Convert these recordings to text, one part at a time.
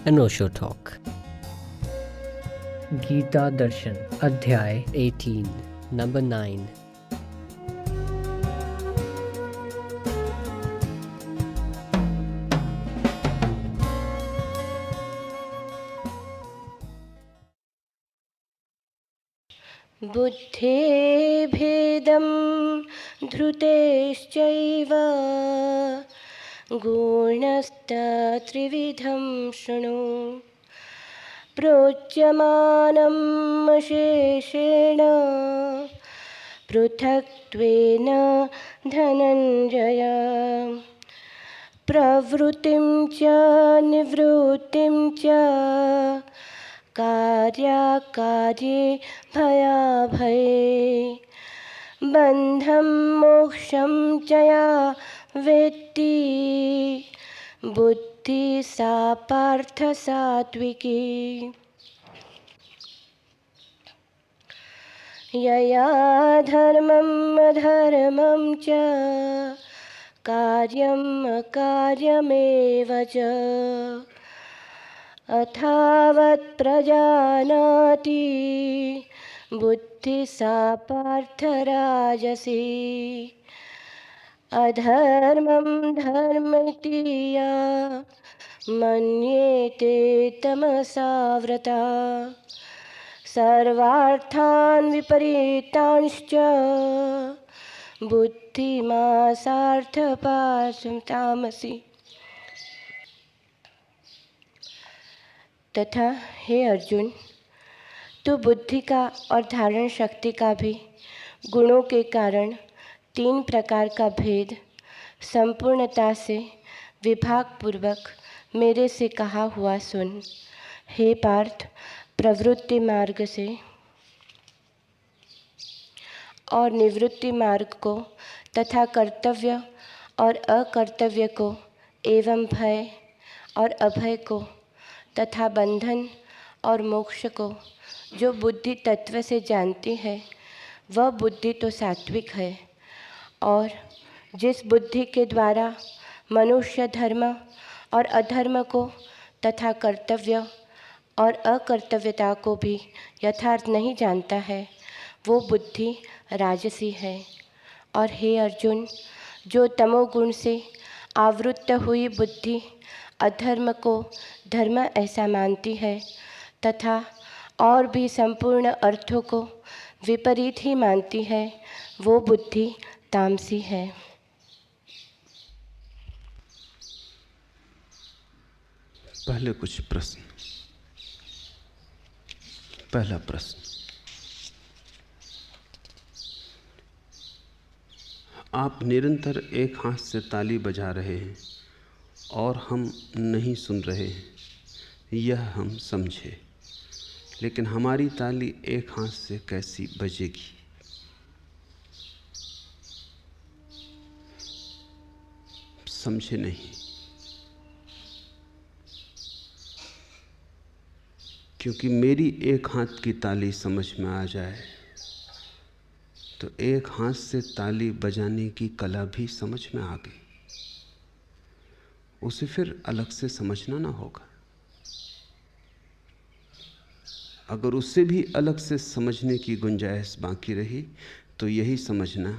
अनोशो talk. Gita दर्शन अध्याय 18 number 9। बुद्धेर्भेदं धृतेश्चैव गुणस्तत्त्रिविधं शृणु। प्रोच्यमानम् अशेषेण पृथक्त्वेन धनञ्जय। प्रवृत्तिं च निवृत्तिं च कार्याकार्ये भयाभये। बन्धं मोक्षं च या वेत्ति बुद्धि सा पार्थ सात्विकी। यया धर्मम् अधर्मं च कार्यम् अकार्यमेव च अथावत् प्रजानाति बुद्धि सा पार्थ राजसी। अधर्मं धर्मेति या मन्येते तमसावृता। सर्वार्थान् विपरीतांश्च बुद्धिमासार्थपाशं तथा हे अर्जुन, तू बुद्धि का और धारण शक्ति का भी गुणों के कारण 3 प्रकार का भेद संपूर्णता से विभाग पूर्वक मेरे से कहा हुआ सुन। हे पार्थ, प्रवृत्ति मार्ग से और निवृत्ति मार्ग को तथा कर्तव्य और अकर्तव्य को एवं भय और अभय को तथा बंधन और मोक्ष को जो बुद्धि तत्व से जानती है वह बुद्धि तो सात्विक है। और जिस बुद्धि के द्वारा मनुष्य धर्म और अधर्म को तथा कर्तव्य और अकर्तव्यता को भी यथार्थ नहीं जानता है वो बुद्धि राजसी है। और हे अर्जुन, जो तमोगुण से आवृत्त हुई बुद्धि अधर्म को धर्म ऐसा मानती है तथा और भी संपूर्ण अर्थों को विपरीत ही मानती है वो बुद्धि तामसी है। पहले कुछ प्रश्न। पहला प्रश्न, आप निरंतर एक हाथ से ताली बजा रहे हैं और हम नहीं सुन रहे हैं, यह हम समझे, लेकिन हमारी ताली एक हाथ से कैसी बजेगी? समझे नहीं, क्योंकि मेरी एक हाथ की ताली समझ में आ जाए तो एक हाथ से ताली बजाने की कला भी समझ में आ गई, उसे फिर अलग से समझना ना होगा। अगर उससे भी अलग से समझने की गुंजाइश बाकी रही तो यही समझना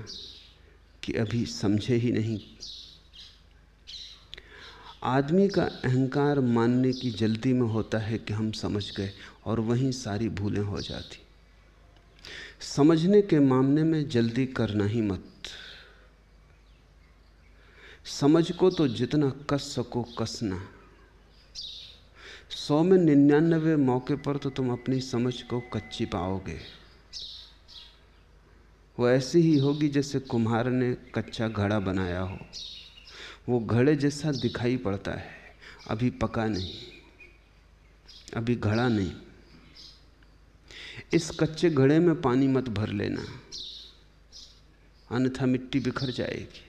कि अभी समझे ही नहीं। आदमी का अहंकार मानने की जल्दी में होता है कि हम समझ गए, और वहीं सारी भूलें हो जाती। समझने के मामले में जल्दी करना ही मत। समझ को तो जितना कस सको कसना। 100 में 99 मौके पर तो तुम अपनी समझ को कच्ची पाओगे। वो ऐसी ही होगी जैसे कुम्हार ने कच्चा घड़ा बनाया हो। वो घड़े जैसा दिखाई पड़ता है, अभी पका नहीं, अभी घड़ा नहीं। इस कच्चे घड़े में पानी मत भर लेना, अन्यथा मिट्टी बिखर जाएगी।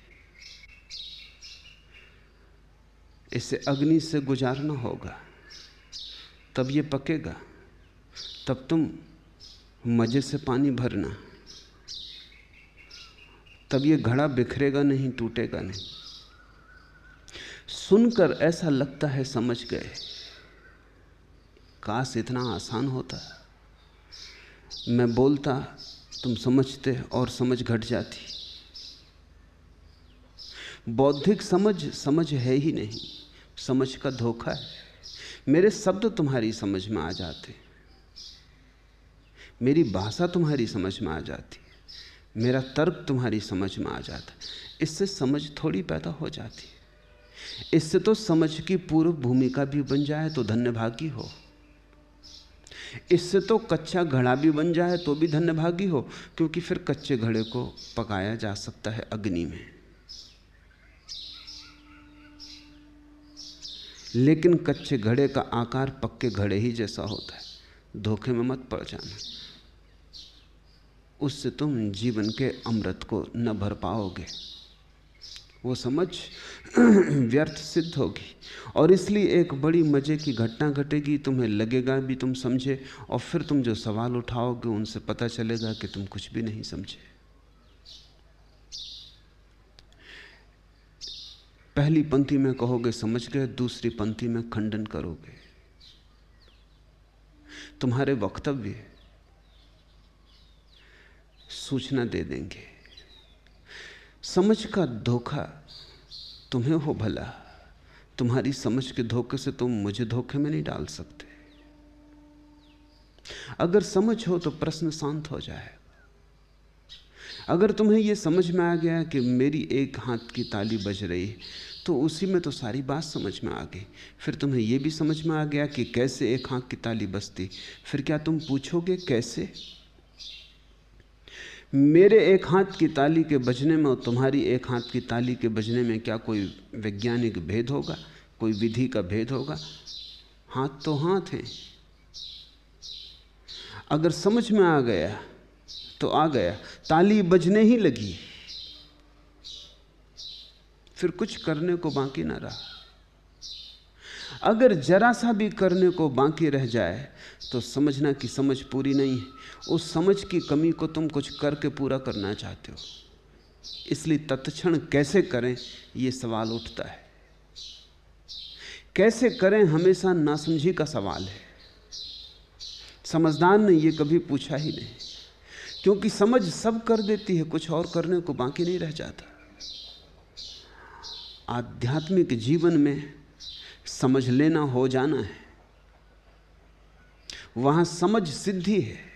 इसे अग्नि से गुजारना होगा, तब ये पकेगा, तब तुम मजे से पानी भरना, तब ये घड़ा बिखरेगा नहीं, टूटेगा नहीं। सुनकर ऐसा लगता है समझ गए, काश इतना आसान होता। मैं बोलता, तुम समझते और समझ घट जाती। बौद्धिक समझ है ही नहीं, समझ का धोखा है। मेरे शब्द तुम्हारी समझ में आ जाते, मेरी भाषा तुम्हारी समझ में आ जाती, मेरा तर्क तुम्हारी समझ में आ जाता। इससे समझ थोड़ी पैदा हो जाती है। इससे तो समझ की पूर्व भूमिका भी बन जाए तो धन्यभागी हो। इससे तो कच्चा घड़ा भी बन जाए तो भी धन्यभागी हो, क्योंकि फिर कच्चे घड़े को पकाया जा सकता है अग्नि में। लेकिन कच्चे घड़े का आकार पक्के घड़े ही जैसा होता है। धोखे में मत पड़ जाना, उससे तुम जीवन के अमृत को न भर पाओगे। वो समझ व्यर्थ सिद्ध होगी। और इसलिए एक बड़ी मजे की घटना घटेगी, तुम्हें लगेगा भी तुम समझे, और फिर तुम जो सवाल उठाओगे उनसे पता चलेगा कि तुम कुछ भी नहीं समझे। पहली पंक्ति में कहोगे समझ गए, दूसरी पंक्ति में खंडन करोगे। तुम्हारे वक्तव्य सूचना दे देंगे। समझ का धोखा तुम्हें हो भला, तुम्हारी समझ के धोखे से तुम मुझे धोखे में नहीं डाल सकते। अगर समझ हो तो प्रश्न शांत हो जाएगा। अगर तुम्हें यह समझ में आ गया कि मेरी एक हाथ की ताली बज रही है, तो उसी में तो सारी बात समझ में आ गई। फिर तुम्हें यह भी समझ में आ गया कि कैसे एक हाथ की ताली बजती। फिर क्या तुम पूछोगे कैसे? मेरे एक हाथ की ताली के बजने में और तुम्हारी एक हाथ की ताली के बजने में क्या कोई वैज्ञानिक भेद होगा, कोई विधि का भेद होगा? हाथ तो हाथ है। अगर समझ में आ गया तो आ गया, ताली बजने ही लगी, फिर कुछ करने को बाकी ना रहा। अगर जरा सा भी करने को बाकी रह जाए तो समझना कि समझ पूरी नहीं है। उस समझ की कमी को तुम कुछ करके पूरा करना चाहते हो। इसलिए तत्क्षण कैसे करें ये सवाल उठता है। कैसे करें हमेशा नासमझी का सवाल है। समझदार ने ये कभी पूछा ही नहीं, क्योंकि समझ सब कर देती है, कुछ और करने को बाकी नहीं रह जाता। आध्यात्मिक जीवन में समझ लेना हो जाना है, वहां समझ सिद्धि है।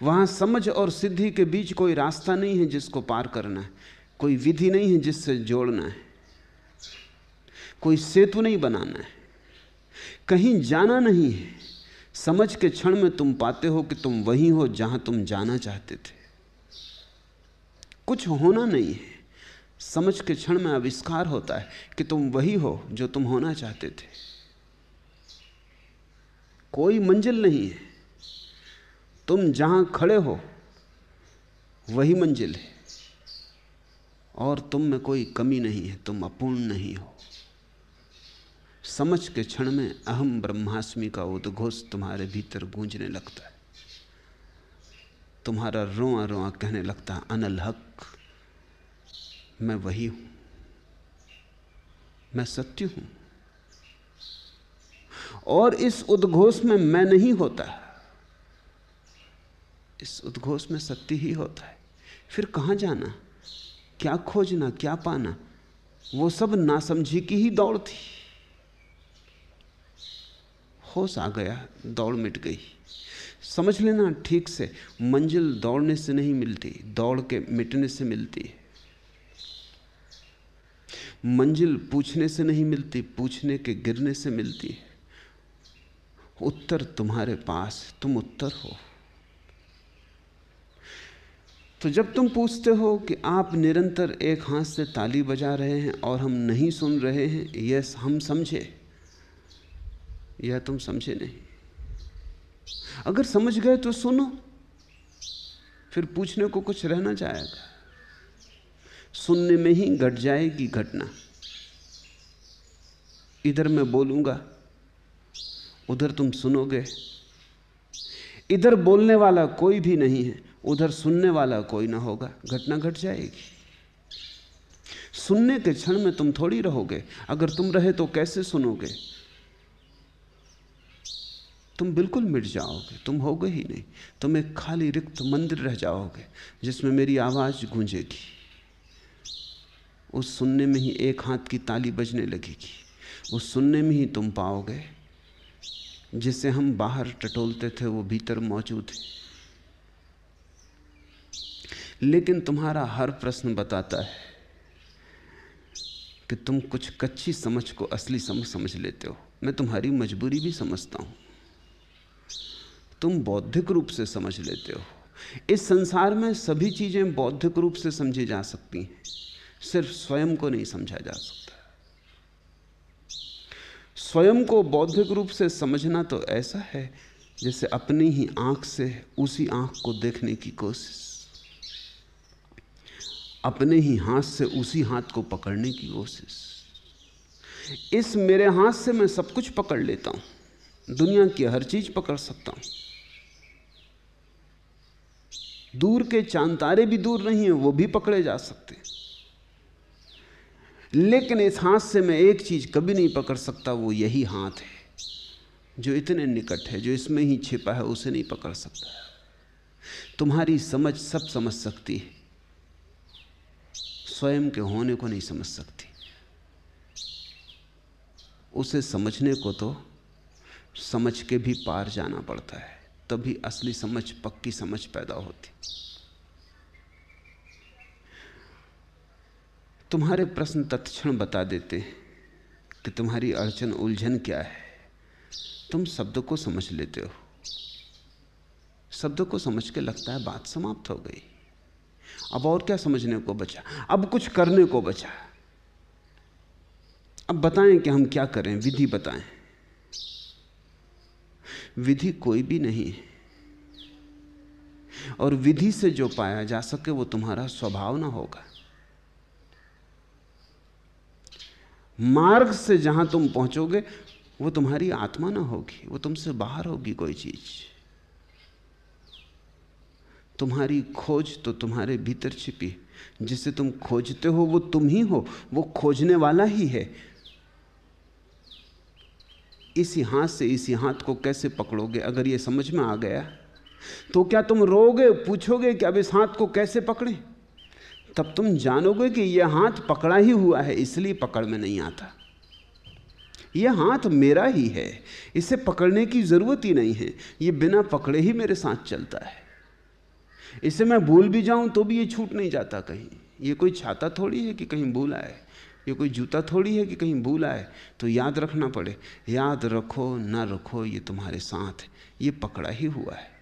वहां समझ और सिद्धि के बीच कोई रास्ता नहीं है जिसको पार करना है, कोई विधि नहीं है जिससे जोड़ना है, कोई सेतु नहीं बनाना है, कहीं जाना नहीं है। समझ के क्षण में तुम पाते हो कि तुम वहीं हो जहां तुम जाना चाहते थे। कुछ होना नहीं है। समझ के क्षण में आविष्कार होता है कि तुम वही हो जो तुम होना चाहते थे। कोई मंजिल नहीं है, तुम जहां खड़े हो वही मंजिल है। और तुम में कोई कमी नहीं है, तुम अपूर्ण नहीं हो। समझ के क्षण में अहम ब्रह्मास्मि का उद्घोष तुम्हारे भीतर गूंजने लगता है। तुम्हारा रोआ रोआ कहने लगता है, अनल हक, मैं वही हूं, मैं सत्य हूं। और इस उद्घोष में मैं नहीं होता, इस उद्घोष में सत्य ही होता है। फिर कहां जाना, क्या खोजना, क्या पाना? वो सब नासमझी की ही दौड़ थी। होश आ गया, दौड़ मिट गई। समझ लेना ठीक से, मंजिल दौड़ने से नहीं मिलती, दौड़ के मिटने से मिलती है। मंजिल पूछने से नहीं मिलती, पूछने के गिरने से मिलती है। उत्तर तुम्हारे पास, तुम उत्तर हो। तो जब तुम पूछते हो कि आप निरंतर एक हाथ से ताली बजा रहे हैं और हम नहीं सुन रहे हैं, यह हम समझे, यह तुम समझे नहीं। अगर समझ गए तो सुनो, फिर पूछने को कुछ रहना जाएगा। सुनने में ही घट जाएगी घटना। इधर मैं बोलूंगा, उधर तुम सुनोगे। इधर बोलने वाला कोई भी नहीं है, उधर सुनने वाला कोई ना होगा, घटना घट जाएगी। सुनने के क्षण में तुम थोड़ी रहोगे। अगर तुम रहे तो कैसे सुनोगे? तुम बिल्कुल मिट जाओगे, तुम होगे ही नहीं। तुम एक खाली रिक्त मंदिर रह जाओगे जिसमें मेरी आवाज़ गूंजेगी। उस सुनने में ही एक हाथ की ताली बजने लगेगी। उस सुनने में ही तुम पाओगे जिसे हम बाहर टटोलते थे वो भीतर मौजूद है। लेकिन तुम्हारा हर प्रश्न बताता है कि तुम कुछ कच्ची समझ को असली समझ लेते हो। मैं तुम्हारी मजबूरी भी समझता हूं। तुम बौद्धिक रूप से समझ लेते हो। इस संसार में सभी चीजें बौद्धिक रूप से समझी जा सकती हैं, सिर्फ स्वयं को नहीं समझा जा सकता। स्वयं को बौद्धिक रूप से समझना तो ऐसा है जैसे अपनी ही आंख से उसी आंख को देखने की कोशिश, अपने ही हाथ से उसी हाथ को पकड़ने की कोशिश। इस मेरे हाथ से मैं सब कुछ पकड़ लेता हूं, दुनिया की हर चीज पकड़ सकता हूं। दूर के चांद तारे भी दूर नहीं है, वो भी पकड़े जा सकते हैं। लेकिन इस हाथ से मैं एक चीज कभी नहीं पकड़ सकता, वो यही हाथ है जो इतने निकट है, जो इसमें ही छिपा है, उसे नहीं पकड़ सकता। तुम्हारी समझ सब समझ सकती है, स्वयं के होने को नहीं समझ सकती। उसे समझने को तो समझ के भी पार जाना पड़ता है, तभी असली समझ, पक्की समझ पैदा होती। तुम्हारे प्रश्न तत्क्षण बता देते हैं कि तुम्हारी अड़चन, उलझन क्या है। तुम शब्द को समझ लेते हो, शब्द को समझ के लगता है बात समाप्त हो गई। अब और क्या समझने को बचा, अब कुछ करने को बचा। अब बताएं कि हम क्या करें, विधि बताएं। विधि कोई भी नहीं है, और विधि से जो पाया जा सके वो तुम्हारा स्वभाव ना होगा। मार्ग से जहां तुम पहुंचोगे वो तुम्हारी आत्मा ना होगी, वो तुमसे बाहर होगी कोई चीज। तुम्हारी खोज तो तुम्हारे भीतर छिपी, जिसे तुम खोजते हो वो तुम ही हो, वो खोजने वाला ही है। इसी हाथ से इसी हाथ को कैसे पकड़ोगे? अगर ये समझ में आ गया तो क्या तुम रोगे, पूछोगे कि अब इस हाथ को कैसे पकड़ें? तब तुम जानोगे कि यह हाथ पकड़ा ही हुआ है, इसलिए पकड़ में नहीं आता। यह हाथ मेरा ही है, इसे पकड़ने की जरूरत ही नहीं है। ये बिना पकड़े ही मेरे साथ चलता है। इसे मैं भूल भी जाऊं तो भी ये छूट नहीं जाता कहीं। ये कोई छाता थोड़ी है कि कहीं भूल आए, ये कोई जूता थोड़ी है कि कहीं भूल आए तो याद रखना पड़े। याद रखो ना रखो, ये तुम्हारे साथ है, ये पकड़ा ही हुआ है।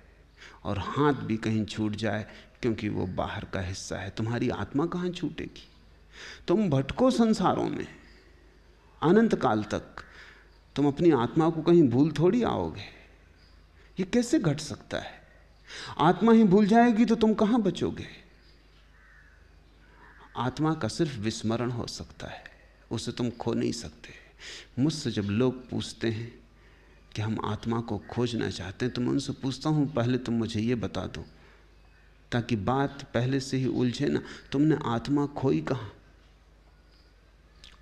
और हाथ भी कहीं छूट जाए क्योंकि वो बाहर का हिस्सा है, तुम्हारी आत्मा कहाँ छूटेगी? तुम भटको संसारों में अनंत काल तक, तुम अपनी आत्मा को कहीं भूल थोड़ी आओगे। ये कैसे घट सकता है? आत्मा ही भूल जाएगी तो तुम कहाँ बचोगे? आत्मा का सिर्फ विस्मरण हो सकता है, उसे तुम खो नहीं सकते। मुझसे जब लोग पूछते हैं कि हम आत्मा को खोजना चाहते हैं तो मैं उनसे पूछता हूँ, पहले तुम मुझे ये बता दो, ताकि बात पहले से ही उलझे ना। तुमने आत्मा खोई कहाँ?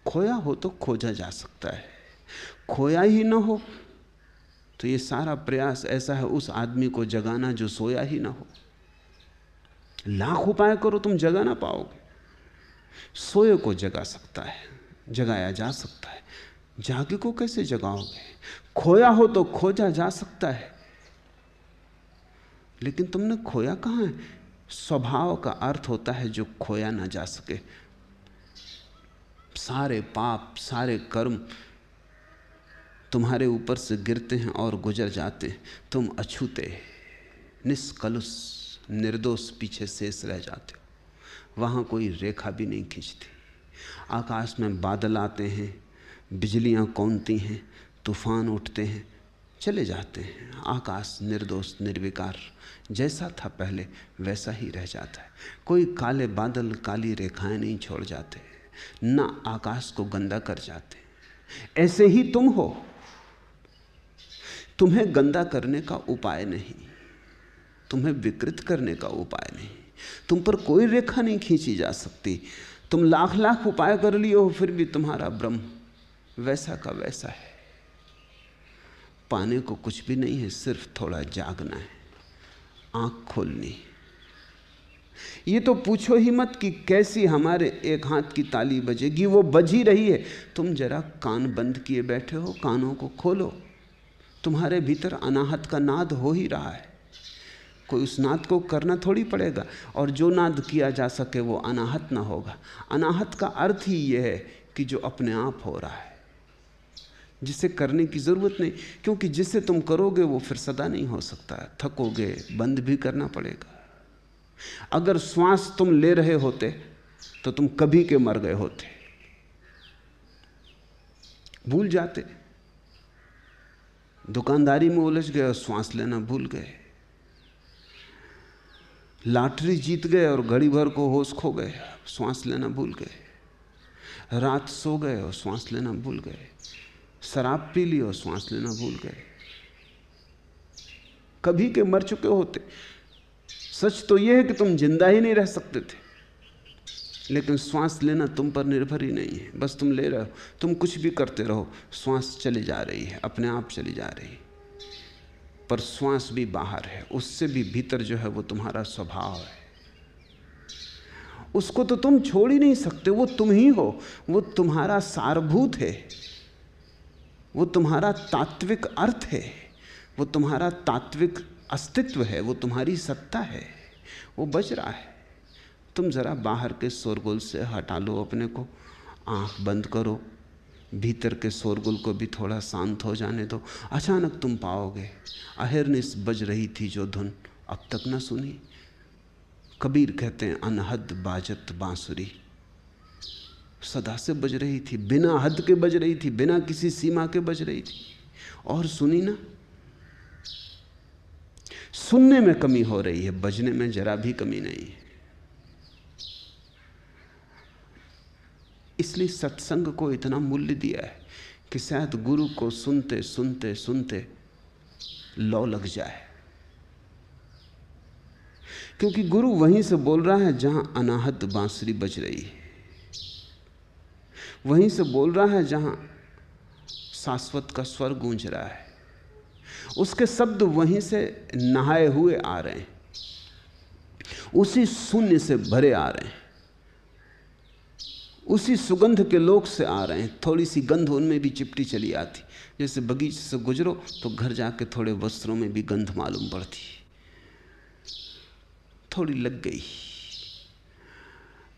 खोया हो तो खोजा जा सकता है, खोया ही ना हो तो ये सारा प्रयास ऐसा है उस आदमी को जगाना जो सोया ही ना हो। लाख उपाय करो तुम जगा ना पाओगे। सोए को जगा सकता है, जगाया जा सकता है, जागे को कैसे जगाओगे? खोया हो तो खोजा जा सकता है, लेकिन तुमने खोया कहाँ है? स्वभाव का अर्थ होता है जो खोया ना जा सके। सारे पाप, सारे कर्म तुम्हारे ऊपर से गिरते हैं और गुजर जाते हैं। तुम अछूते, निष्कलुष, निर्दोष पीछे शेष रह जाते हो। वहाँ कोई रेखा भी नहीं खींचती। आकाश में बादल आते हैं, बिजलियाँ कौनती हैं, तूफान उठते हैं, चले जाते हैं। आकाश निर्दोष, निर्विकार, जैसा था पहले वैसा ही रह जाता है। कोई काले बादल, काली रेखाएं नहीं छोड़ जाते, ना आकाश को गंदा कर जाते। ऐसे ही तुम हो। तुम्हें गंदा करने का उपाय नहीं, तुम्हें विकृत करने का उपाय नहीं। तुम पर कोई रेखा नहीं खींची जा सकती। तुम लाख लाख उपाय कर लिए हो, फिर भी तुम्हारा ब्रह्म वैसा का वैसा है। पाने को कुछ भी नहीं है, सिर्फ थोड़ा जागना है, आंख खोलनी। ये तो पूछो ही मत कि कैसी हमारे एक हाथ की ताली बजेगी, वो बज ही रही है। तुम जरा कान बंद किए बैठे हो, कानों को खोलो। तुम्हारे भीतर अनाहत का नाद हो ही रहा है, कोई उस नाद को करना थोड़ी पड़ेगा। और जो नाद किया जा सके वो अनाहत ना होगा। अनाहत का अर्थ ही ये है कि जो अपने आप हो रहा है, जिसे करने की ज़रूरत नहीं, क्योंकि जिसे तुम करोगे वो फिर सदा नहीं हो सकता, थकोगे, बंद भी करना पड़ेगा। अगर श्वास तुम ले रहे होते तो तुम कभी के मर गए होते, भूल जाते। दुकानदारी में उलझ गए और श्वास लेना भूल गए, लॉटरी जीत गए और घड़ी भर को होश खो गए, श्वास लेना भूल गए। रात सो गए और श्वास लेना भूल गए, शराब पी ली और श्वास लेना भूल गए, कभी के मर चुके होते। सच तो यह है कि तुम जिंदा ही नहीं रह सकते थे, लेकिन श्वास लेना तुम पर निर्भर ही नहीं है। बस तुम ले रहे हो, तुम कुछ भी करते रहो, श्वास चली जा रही है, अपने आप चली जा रही है। पर श्वास भी बाहर है, उससे भी भीतर जो है वो तुम्हारा स्वभाव है, उसको तो तुम छोड़ ही नहीं सकते। वो तुम ही हो, वो तुम्हारा सारभूत है, वो तुम्हारा तात्विक अर्थ है, वो तुम्हारा तात्विक अस्तित्व है, वो तुम्हारी सत्ता है, वो बज रहा है। तुम जरा बाहर के शोरगुल से हटा लो अपने को, आंख बंद करो, भीतर के शोरगुल को भी थोड़ा शांत हो जाने दो। अचानक तुम पाओगे अहिर्निश बज रही थी जो धुन अब तक न सुनी। कबीर कहते हैं अनहद बाजत बांसुरी, सदा से बज रही थी, बिना हद के बज रही थी, बिना किसी सीमा के बज रही थी, और सुनी ना। सुनने में कमी हो रही है, बजने में जरा भी कमी नहीं है। इसलिए सत्संग को इतना मूल्य दिया है कि शायद गुरु को सुनते सुनते सुनते लौ लग जाए, क्योंकि गुरु वहीं से बोल रहा है जहां अनाहत बांसुरी बज रही है, वहीं से बोल रहा है जहां शाश्वत का स्वर गूंज रहा है। उसके शब्द वहीं से नहाए हुए आ रहे हैं, उसी शून्य से भरे आ रहे हैं, उसी सुगंध के लोक से आ रहे हैं। थोड़ी सी गंध उनमें भी चिपटी चली आती, जैसे बगीचे से गुजरो तो घर जाके थोड़े वस्त्रों में भी गंध मालूम पड़ती, थोड़ी लग गई।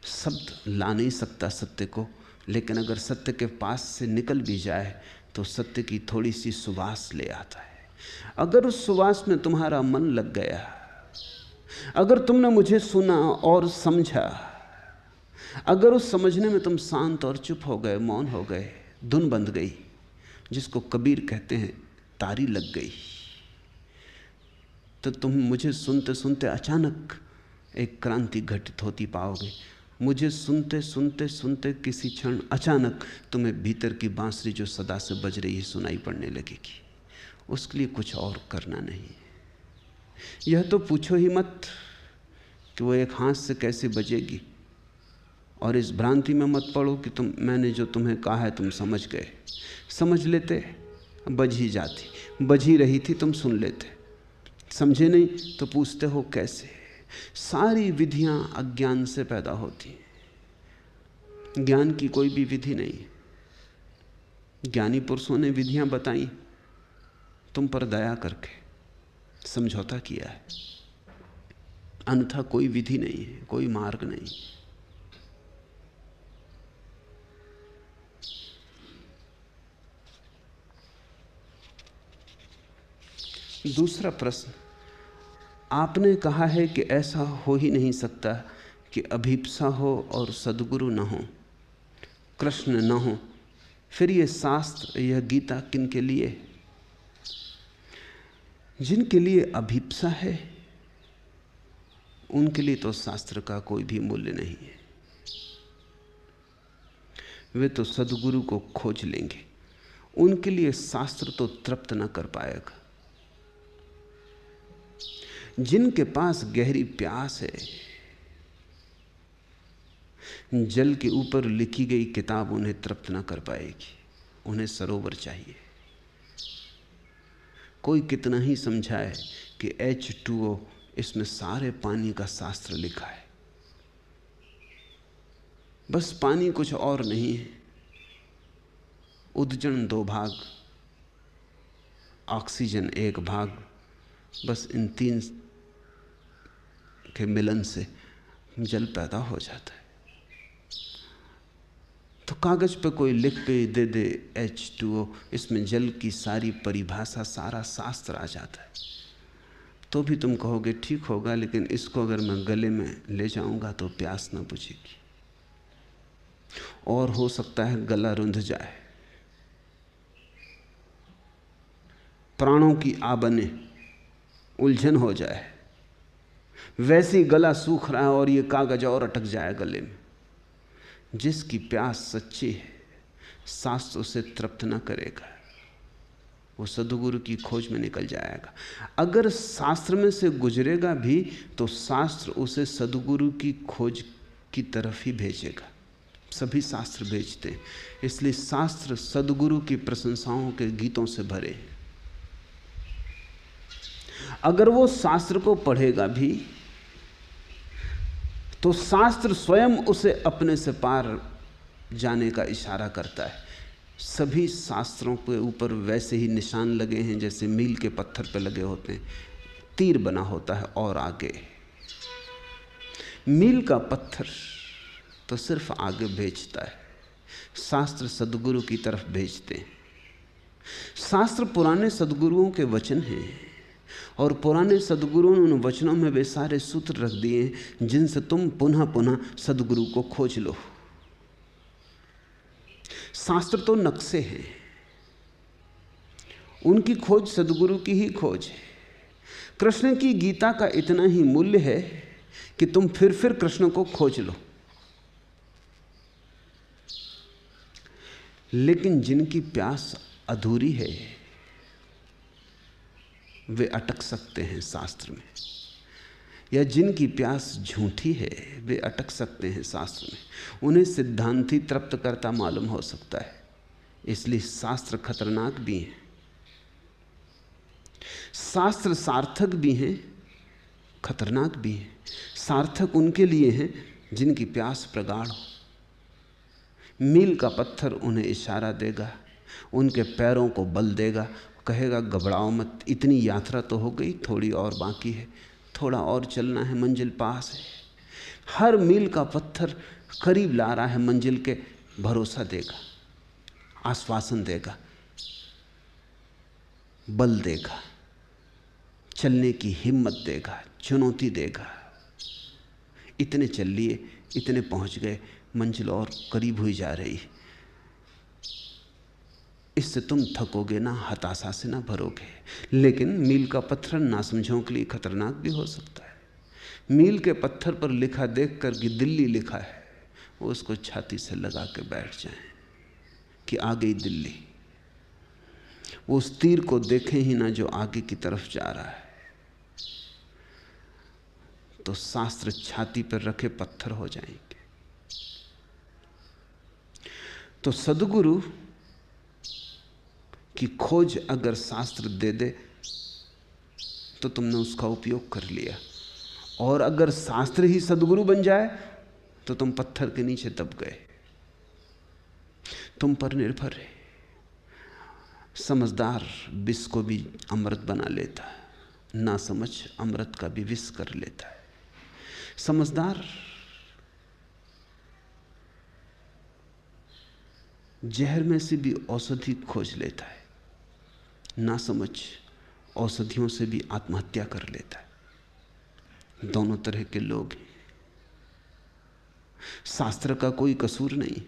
शब्द ला नहीं सकता सत्य को, लेकिन अगर सत्य के पास से निकल भी जाए तो सत्य की थोड़ी सी सुवास ले आता है। अगर उस सुवास में तुम्हारा मन लग गया, अगर तुमने मुझे सुना और समझा, अगर उस समझने में तुम शांत और चुप हो गए, मौन हो गए, धुन बंध गई, जिसको कबीर कहते हैं तारी लग गई, तो तुम मुझे सुनते सुनते अचानक एक क्रांति घटित होती पाओगे। मुझे सुनते सुनते सुनते किसी क्षण अचानक तुम्हें भीतर की बांसुरी जो सदा से बज रही है सुनाई पड़ने लगेगी। उसके लिए कुछ और करना नहीं। यह तो पूछो ही मत कि वो एक हाथ से कैसे बजेगी, और इस भ्रांति में मत पड़ो कि मैंने जो तुम्हें कहा है तुम समझ गए। समझ लेते बज ही जाती, बज ही रही थी, तुम सुन लेते। समझे नहीं तो पूछते हो कैसे। सारी विधियां अज्ञान से पैदा होती हैं, ज्ञान की कोई भी विधि नहीं है। ज्ञानी पुरुषों ने विधियां बताई, तुम पर दया करके समझौता किया है, अन्यथा कोई विधि नहीं है, कोई मार्ग नहीं। दूसरा प्रश्न, आपने कहा है कि ऐसा हो ही नहीं सकता कि अभीप्सा हो और सद्गुरु न हो, कृष्ण न हो, फिर ये शास्त्र, यह गीता किन के लिए? जिनके लिए अभीप्सा है उनके लिए तो शास्त्र का कोई भी मूल्य नहीं है। वे तो सद्गुरु को खोज लेंगे, उनके लिए शास्त्र तो तृप्त न कर पाएगा। जिनके पास गहरी प्यास है, जल के ऊपर लिखी गई किताब उन्हें तृप्त न कर पाएगी, उन्हें सरोवर चाहिए। कोई कितना ही समझाए कि H2O, इसमें सारे पानी का शास्त्र लिखा है। बस पानी कुछ और नहीं है। उदजन 2 भाग, ऑक्सीजन 1 भाग, बस इन 3 के मिलन से जल पैदा हो जाता है। तो कागज पे कोई लिख पे दे दे H2O, इसमें जल की सारी परिभाषा, सारा शास्त्र आ जाता है। तो भी तुम कहोगे ठीक होगा, लेकिन इसको अगर मैं गले में ले जाऊंगा तो प्यास ना बुझेगी, और हो सकता है गला रुंध जाए, प्राणों की आबने, उलझन हो जाए। वैसे ही गला सूख रहा है और ये कागज और अटक जाए गले में। जिसकी प्यास सच्ची है, शास्त्र उसे तृप्त न करेगा, वो सद्गुरु की खोज में निकल जाएगा। अगर शास्त्र में से गुजरेगा भी तो शास्त्र उसे सद्गुरु की खोज की तरफ ही भेजेगा। सभी शास्त्र भेजते हैं, इसलिए शास्त्र सद्गुरु की प्रशंसाओं के गीतों से भरे हैं। अगर वो शास्त्र को पढ़ेगा भी तो शास्त्र स्वयं उसे अपने से पार जाने का इशारा करता है। सभी शास्त्रों के ऊपर वैसे ही निशान लगे हैं जैसे मील के पत्थर पर लगे होते हैं, तीर बना होता है और आगे। मील का पत्थर तो सिर्फ आगे भेजता है, शास्त्र सद्गुरु की तरफ भेजते हैं। शास्त्र पुराने सद्गुरुओं के वचन हैं, और पुराने सद्गुरुओं ने उन वचनों में वे सारे सूत्र रख दिए जिनसे तुम पुनः पुनः सद्गुरु को खोज लो। शास्त्र तो नक्शे हैं, उनकी खोज सद्गुरु की ही खोज है। कृष्ण की गीता का इतना ही मूल्य है कि तुम फिर कृष्ण को खोज लो। लेकिन जिनकी प्यास अधूरी है वे अटक सकते हैं शास्त्र में, या जिनकी प्यास झूठी है वे अटक सकते हैं शास्त्र में। उन्हें सिद्धांती तृप्त करता मालूम हो सकता है, इसलिए शास्त्र खतरनाक भी हैं। शास्त्र सार्थक भी हैं, खतरनाक भी हैं। सार्थक उनके लिए हैं जिनकी प्यास प्रगाढ़ हो। मील का पत्थर उन्हें इशारा देगा, उनके पैरों को बल देगा, कहेगा घबराओ मत, इतनी यात्रा तो हो गई, थोड़ी और बाकी है, थोड़ा और चलना है, मंजिल पास है। हर मील का पत्थर करीब ला रहा है मंजिल के, भरोसा देगा, आश्वासन देगा, बल देगा, चलने की हिम्मत देगा, चुनौती देगा। इतने चल लिए, इतने पहुंच गए, मंजिल और करीब हुई जा रही है। इससे तुम थकोगे ना, हताशा से ना भरोगे। लेकिन मील का पत्थर नासमझों के लिए खतरनाक भी हो सकता है। मील के पत्थर पर लिखा देखकर कि दिल्ली लिखा है, वो उसको छाती से लगा के बैठ जाएं कि आ गई दिल्ली। वो उस तीर को देखें ही ना जो आगे की तरफ जा रहा है। तो शास्त्र छाती पर रखे पत्थर हो जाएंगे। तो सद्गुरु की खोज अगर शास्त्र दे दे तो तुमने उसका उपयोग कर लिया, और अगर शास्त्र ही सद्गुरु बन जाए तो तुम पत्थर के नीचे दब गए। तुम पर निर्भर है। समझदार विष को भी अमृत बना लेता है, ना समझ अमृत का भी विष कर लेता है। समझदार जहर में से भी औषधि खोज लेता है, ना समझ औषधियों से भी आत्महत्या कर लेता है। दोनों तरह के लोग हैं। शास्त्र का कोई कसूर नहीं।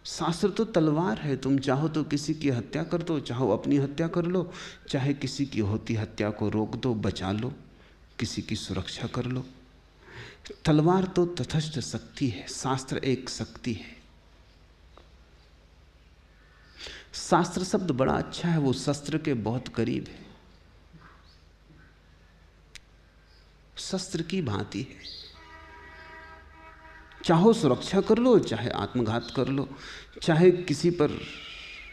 शास्त्र तो तलवार है, तुम चाहो तो किसी की हत्या कर दो, चाहो अपनी हत्या कर लो, चाहे किसी की होती हत्या को रोक दो, बचा लो, किसी की सुरक्षा कर लो। तलवार तो तटस्थ शक्ति है, शास्त्र एक शक्ति है। शास्त्र शब्द बड़ा अच्छा है, वो शस्त्र के बहुत करीब है, शस्त्र की भांति है। चाहो सुरक्षा कर लो, चाहे आत्मघात कर लो, चाहे किसी पर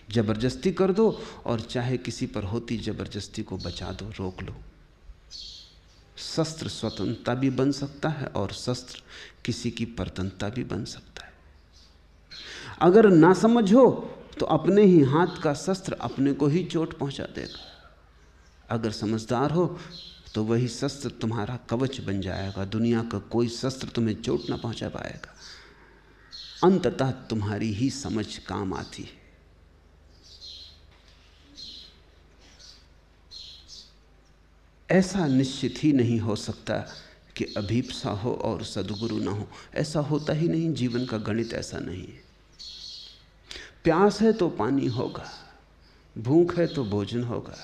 जबरदस्ती कर दो, और चाहे किसी पर होती जबरदस्ती को बचा दो, रोक लो। शस्त्र स्वतंत्रता भी बन सकता है और शस्त्र किसी की परतंत्रता भी बन सकता है। अगर ना समझ हो तो अपने ही हाथ का शस्त्र अपने को ही चोट पहुंचा देगा। अगर समझदार हो तो वही शस्त्र तुम्हारा कवच बन जाएगा। दुनिया का कोई शस्त्र तुम्हें चोट ना पहुंचा पाएगा। अंततः तुम्हारी ही समझ काम आती है। ऐसा निश्चित ही नहीं हो सकता कि अभीप्सा हो और सद्गुरु ना हो। ऐसा होता ही नहीं। जीवन का गणित ऐसा नहीं है। प्यास है तो पानी होगा, भूख है तो भोजन होगा,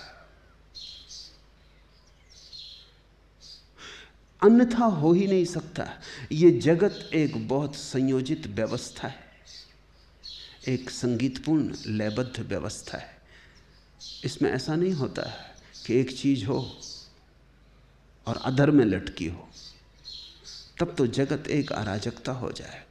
अन्यथा हो ही नहीं सकता। ये जगत एक बहुत संयोजित व्यवस्था है, एक संगीतपूर्ण लयबद्ध व्यवस्था है। इसमें ऐसा नहीं होता कि एक चीज हो और अधर में लटकी हो, तब तो जगत एक अराजकता हो जाएगा।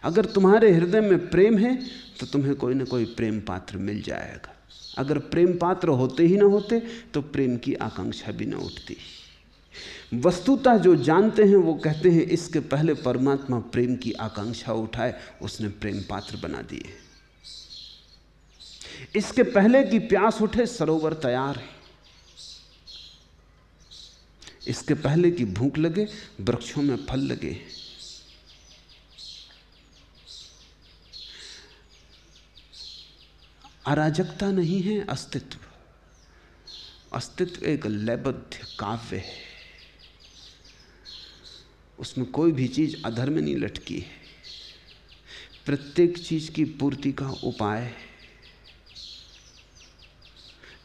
अगर तुम्हारे हृदय में प्रेम है तो तुम्हें कोई ना कोई प्रेम पात्र मिल जाएगा। अगर प्रेम पात्र होते ही ना होते तो प्रेम की आकांक्षा भी ना उठती। वस्तुतः जो जानते हैं वो कहते हैं इसके पहले परमात्मा प्रेम की आकांक्षा उठाए, उसने प्रेम पात्र बना दिए। इसके पहले की प्यास उठे, सरोवर तैयार है। इसके पहले की भूख लगे, वृक्षों में फल लगे। अराजकता नहीं है अस्तित्व। अस्तित्व एक लयबद्ध काव्य है। उसमें कोई भी चीज अधर में नहीं लटकी है। प्रत्येक चीज की पूर्ति का उपाय है।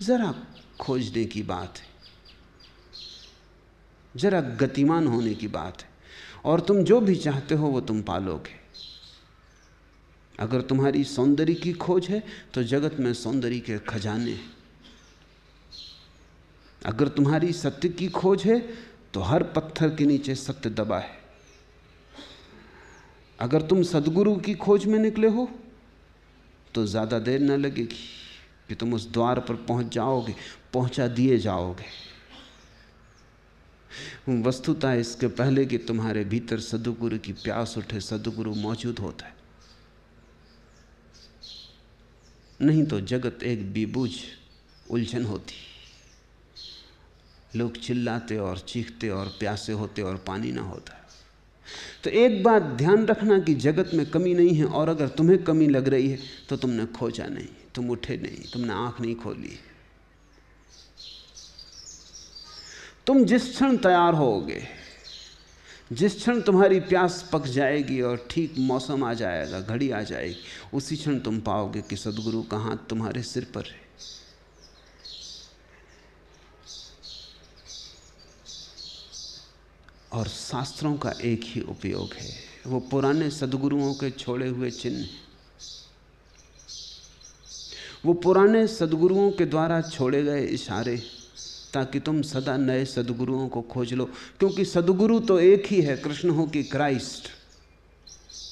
जरा खोजने की बात है, जरा गतिमान होने की बात है, और तुम जो भी चाहते हो वो तुम पालोगे। अगर तुम्हारी सौंदर्य की खोज है तो जगत में सौंदर्य के खजाने हैं। अगर तुम्हारी सत्य की खोज है तो हर पत्थर के नीचे सत्य दबा है। अगर तुम सद्गुरु की खोज में निकले हो तो ज्यादा देर न लगेगी कि तुम उस द्वार पर पहुंच जाओगे, पहुंचा दिए जाओगे। वस्तुतः इसके पहले कि तुम्हारे भीतर सद्गुरु की प्यास उठे, सद्गुरु मौजूद होता है। नहीं तो जगत एक बेबूझ उलझन होती। लोग चिल्लाते और चीखते और प्यासे होते और पानी ना होता। तो एक बात ध्यान रखना कि जगत में कमी नहीं है, और अगर तुम्हें कमी लग रही है तो तुमने खोजा नहीं, तुम उठे नहीं, तुमने आंख नहीं खोली। तुम जिस क्षण तैयार होगे, जिस क्षण तुम्हारी प्यास पक जाएगी और ठीक मौसम आ जाएगा, घड़ी आ जाएगी, उसी क्षण तुम पाओगे कि सद्गुरु का हाथ तुम्हारे सिर पर है। और शास्त्रों का एक ही उपयोग है, वो पुराने सद्गुरुओं के छोड़े हुए चिन्ह, वो पुराने सद्गुरुओं के द्वारा छोड़े गए इशारे, ताकि तुम सदा नए सद्गुरुओं को खोज लो। क्योंकि सद्गुरु तो एक ही है, कृष्ण हो कि क्राइस्ट,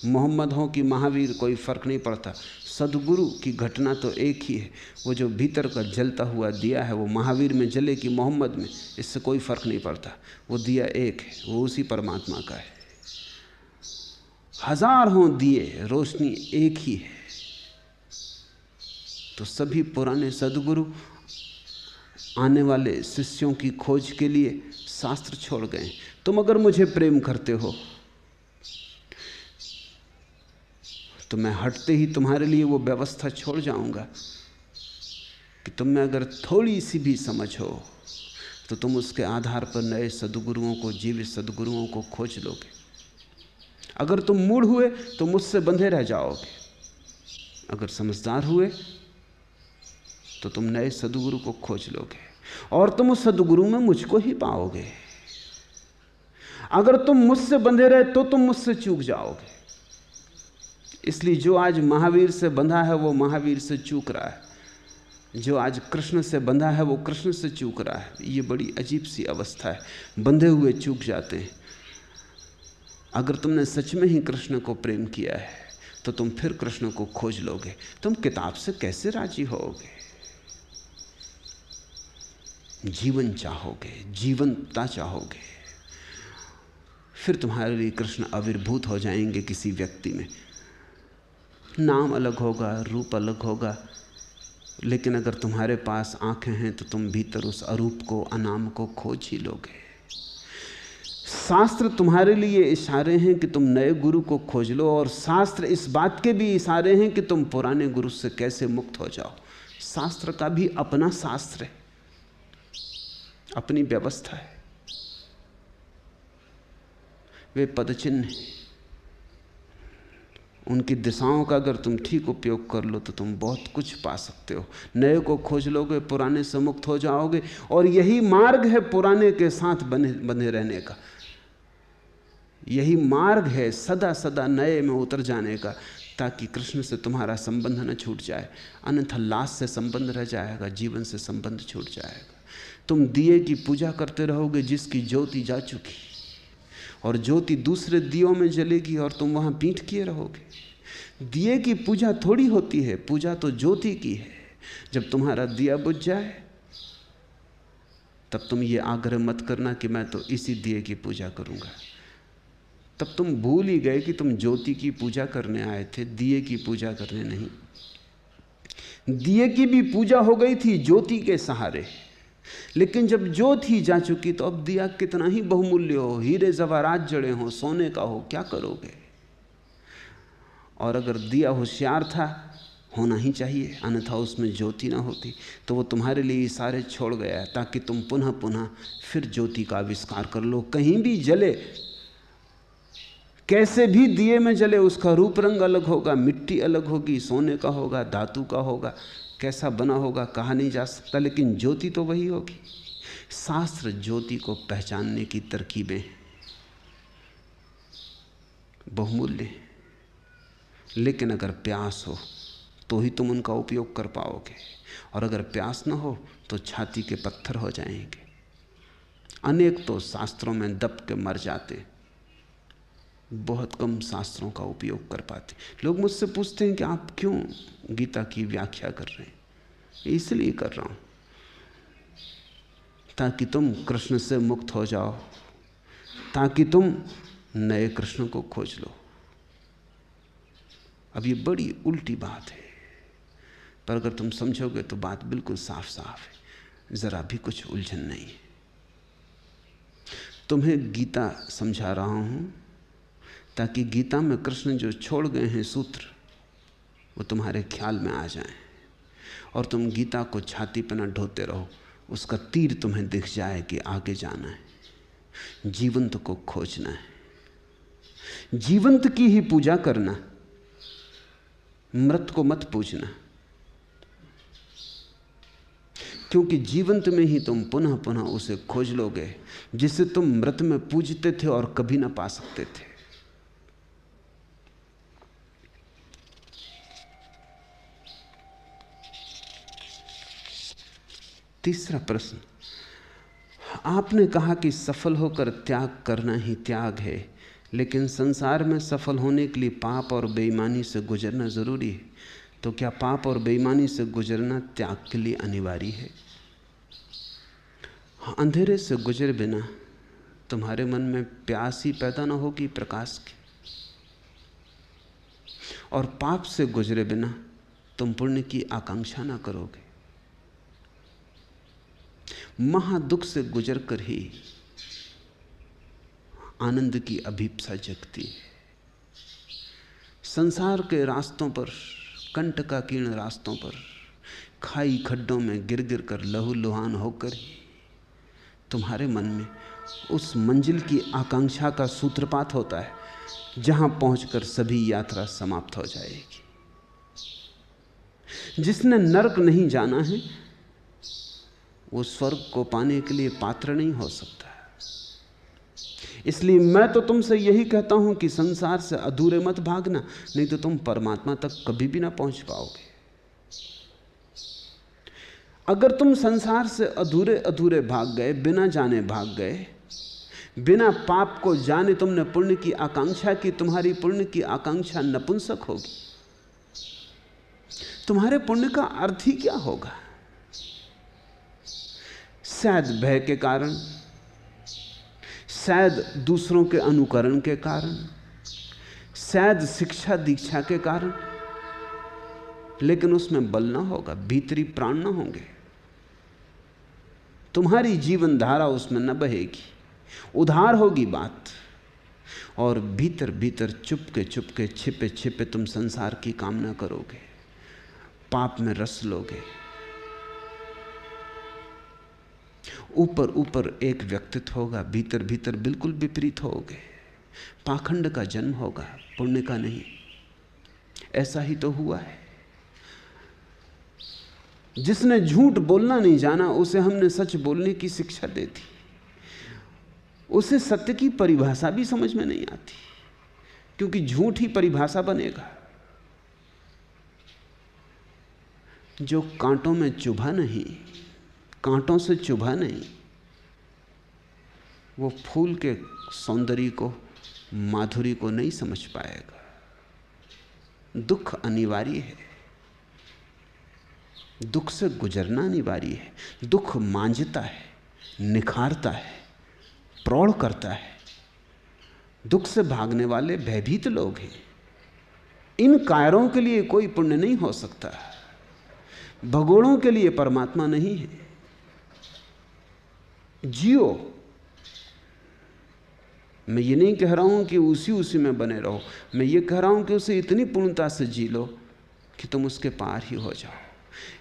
मोहम्मद हो कि महावीर, कोई फर्क नहीं पड़ता। सद्गुरु की घटना तो एक ही है। वो जो भीतर का जलता हुआ दिया है, वो महावीर में जले कि मोहम्मद में, इससे कोई फर्क नहीं पड़ता। वो दिया एक है, वो उसी परमात्मा का है। हजार हों दिए, रोशनी एक ही है। तो सभी पुराने सद्गुरु आने वाले शिष्यों की खोज के लिए शास्त्र छोड़ गए। तुम अगर मुझे प्रेम करते हो तो मैं हटते ही तुम्हारे लिए वो व्यवस्था छोड़ जाऊंगा कि तुम में अगर थोड़ी सी भी समझ हो तो तुम उसके आधार पर नए सद्गुरुओं को, जीवित सद्गुरुओं को खोज लोगे। अगर तुम मूढ़ हुए तो मुझसे बंधे रह जाओगे। अगर समझदार हुए तो तुम नए सद्गुरु को खोज लोगे, और तुम उस सद्गुरु में मुझको ही पाओगे। अगर तुम मुझसे बंधे रहे तो तुम मुझसे चूक जाओगे। इसलिए जो आज महावीर से बंधा है वो महावीर से चूक रहा है, जो आज कृष्ण से बंधा है वो कृष्ण से चूक रहा है। ये बड़ी अजीब सी अवस्था है, बंधे हुए चूक जाते हैं। अगर तुमने सच में ही कृष्ण को प्रेम किया है तो तुम फिर कृष्ण को खोज लोगे। तुम किताब से कैसे राजी होगे? जीवन चाहोगे, जीवंतता चाहोगे, फिर तुम्हारे लिए कृष्ण आविर्भूत हो जाएंगे किसी व्यक्ति में। नाम अलग होगा, रूप अलग होगा, लेकिन अगर तुम्हारे पास आंखें हैं तो तुम भीतर उस अरूप को, अनाम को खोज ही लोगे। शास्त्र तुम्हारे लिए इशारे हैं कि तुम नए गुरु को खोज लो, और शास्त्र इस बात के भी इशारे हैं कि तुम पुराने गुरु से कैसे मुक्त हो जाओ। शास्त्र का भी अपना शास्त्र है, अपनी व्यवस्था है। वे पदचिन्ह हैं, उनकी दिशाओं का अगर तुम ठीक उपयोग कर लो तो तुम बहुत कुछ पा सकते हो। नए को खोज लोगे, पुराने से मुक्त हो जाओगे, और यही मार्ग है पुराने के साथ बने रहने का। यही मार्ग है सदा सदा नए में उतर जाने का, ताकि कृष्ण से तुम्हारा संबंध न छूट जाए। अन्यथा लाश से संबंध रह जाएगा, जीवन से संबंध छूट जाएगा। तुम दिए की पूजा करते रहोगे जिसकी ज्योति जा चुकी, और ज्योति दूसरे दियों में जलेगी और तुम वहां पीठ किए रहोगे। दिए की पूजा थोड़ी होती है, पूजा तो ज्योति की है। जब तुम्हारा दिया बुझ जाए तब तुम ये आग्रह मत करना कि मैं तो इसी दिए की पूजा करूंगा। तब तुम भूल ही गए कि तुम ज्योति की पूजा करने आए थे, दिए की पूजा करने नहीं। दिए की भी पूजा हो गई थी ज्योति के सहारे, लेकिन जब ज्योति ही जा चुकी तो अब दिया कितना ही बहुमूल्य हो, हीरे जवाहरात जड़े हो, सोने का हो, क्या करोगे? और अगर दिया होशियार था, होना ही चाहिए, अन्यथा उसमें ज्योति ना होती, तो वो तुम्हारे लिए इशारे छोड़ गया है ताकि तुम पुनः पुनः फिर ज्योति का आविष्कार कर लो। कहीं भी जले, कैसे भी दिए में जले, उसका रूप रंग अलग होगा, मिट्टी अलग होगी, सोने का होगा, धातु का होगा, कैसा बना होगा कहा नहीं जा सकता, लेकिन ज्योति तो वही होगी। शास्त्र ज्योति को पहचानने की तरकीबें बहुमूल्य, लेकिन अगर प्यास हो तो ही तुम उनका उपयोग कर पाओगे, और अगर प्यास न हो तो छाती के पत्थर हो जाएंगे। अनेक तो शास्त्रों में दब के मर जाते, बहुत कम शास्त्रों का उपयोग कर पाते। लोग मुझसे पूछते हैं कि आप क्यों गीता की व्याख्या कर रहे हैं? इसलिए कर रहा हूं ताकि तुम कृष्ण से मुक्त हो जाओ, ताकि तुम नए कृष्ण को खोज लो। अब ये बड़ी उल्टी बात है, पर अगर तुम समझोगे तो बात बिल्कुल साफ साफ है, जरा भी कुछ उलझन नहीं है। तुम्हें गीता समझा रहा हूं ताकि गीता में कृष्ण जो छोड़ गए हैं सूत्र, वो तुम्हारे ख्याल में आ जाएं, और तुम गीता को छाती पर न ढोते रहो। उसका तीर तुम्हें दिख जाए कि आगे जाना है, जीवंत को खोजना है, जीवंत की ही पूजा करना, मृत को मत पूजना, क्योंकि जीवंत में ही तुम पुनः पुनः उसे खोज लोगे जिसे तुम मृत में पूजते थे और कभी ना पा सकते थे। तीसरा प्रश्न, आपने कहा कि सफल होकर त्याग करना ही त्याग है, लेकिन संसार में सफल होने के लिए पाप और बेईमानी से गुजरना जरूरी है, तो क्या पाप और बेईमानी से गुजरना त्याग के लिए अनिवार्य है? अंधेरे से गुजरे बिना तुम्हारे मन में प्यास ही पैदा न होगी प्रकाश की, और पाप से गुजरे बिना तुम पुण्य की आकांक्षा ना करोगे। महादुख से गुजरकर ही आनंद की अभीप्सा जगती है। संसार के रास्तों पर, कंटकाकीर्ण रास्तों पर, खाई खड्डों में गिर गिर कर लहूलुहान होकर ही तुम्हारे मन में उस मंजिल की आकांक्षा का सूत्रपात होता है जहां पहुंचकर सभी यात्रा समाप्त हो जाएगी। जिसने नरक नहीं जाना है वो स्वर्ग को पाने के लिए पात्र नहीं हो सकता। इसलिए मैं तो तुमसे यही कहता हूं कि संसार से अधूरे मत भागना, नहीं तो तुम परमात्मा तक कभी भी ना पहुंच पाओगे। अगर तुम संसार से अधूरे अधूरे भाग गए, बिना जाने भाग गए, बिना पाप को जाने तुमने पुण्य की आकांक्षा की, तुम्हारी पुण्य की आकांक्षा नपुंसक होगी। तुम्हारे पुण्य का अर्थ ही क्या होगा? शायद भय के कारण, शायद दूसरों के अनुकरण के कारण, शायद शिक्षा दीक्षा के कारण, लेकिन उसमें बल ना होगा, भीतरी प्राण ना होंगे, तुम्हारी जीवन धारा उसमें न बहेगी। उधार होगी बात, और भीतर भीतर चुपके चुपके छिपे छिपे तुम संसार की कामना करोगे, पाप में रस लोगे। ऊपर ऊपर एक व्यक्तित्व होगा, भीतर भीतर बिल्कुल विपरीत होगे। पाखंड का जन्म होगा, पुण्य का नहीं। ऐसा ही तो हुआ है। जिसने झूठ बोलना नहीं जाना, उसे हमने सच बोलने की शिक्षा दे दी। उसे सत्य की परिभाषा भी समझ में नहीं आती, क्योंकि झूठ ही परिभाषा बनेगा। जो कांटों में चुभा नहीं, कांटों से चुभा नहीं, वो फूल के सौंदर्य को, माधुरी को नहीं समझ पाएगा। दुख अनिवार्य है, दुख से गुजरना अनिवार्य है। दुख मांझता है, निखारता है, प्रौढ़ करता है। दुख से भागने वाले भयभीत लोग हैं। इन कायरों के लिए कोई पुण्य नहीं हो सकता, भगोड़ों के लिए परमात्मा नहीं है। जियो, मैं ये नहीं कह रहा हूं कि उसी में बने रहो, मैं ये कह रहा हूं कि उसे इतनी पूर्णता से जी लो कि तुम उसके पार ही हो जाओ।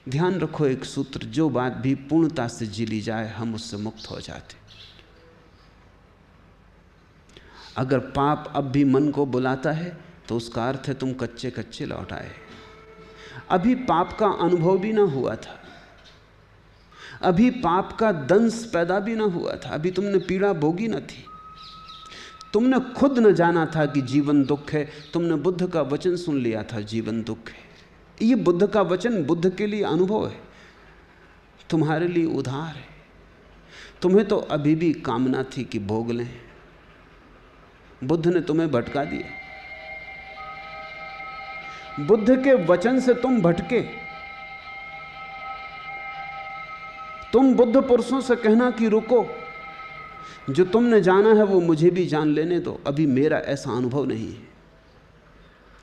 ध्यान रखो एक सूत्र, जो बात भी पूर्णता से जी ली जाए, हम उससे मुक्त हो जाते। अगर पाप अब भी मन को बुलाता है तो उसका अर्थ है तुम कच्चे कच्चे लौट आए। अभी पाप का अनुभव भी ना हुआ था, अभी पाप का दंश पैदा भी ना हुआ था, अभी तुमने पीड़ा भोगी न थी, तुमने खुद न जाना था कि जीवन दुख है। तुमने बुद्ध का वचन सुन लिया था, जीवन दुख है। ये बुद्ध का वचन बुद्ध के लिए अनुभव है, तुम्हारे लिए उधार है। तुम्हें तो अभी भी कामना थी कि भोग लें, बुद्ध ने तुम्हें भटका दिया। बुद्ध के वचन से तुम भटके। तुम बुद्ध पुरुषों से कहना कि रुको, जो तुमने जाना है वो मुझे भी जान लेने दो, अभी मेरा ऐसा अनुभव नहीं है।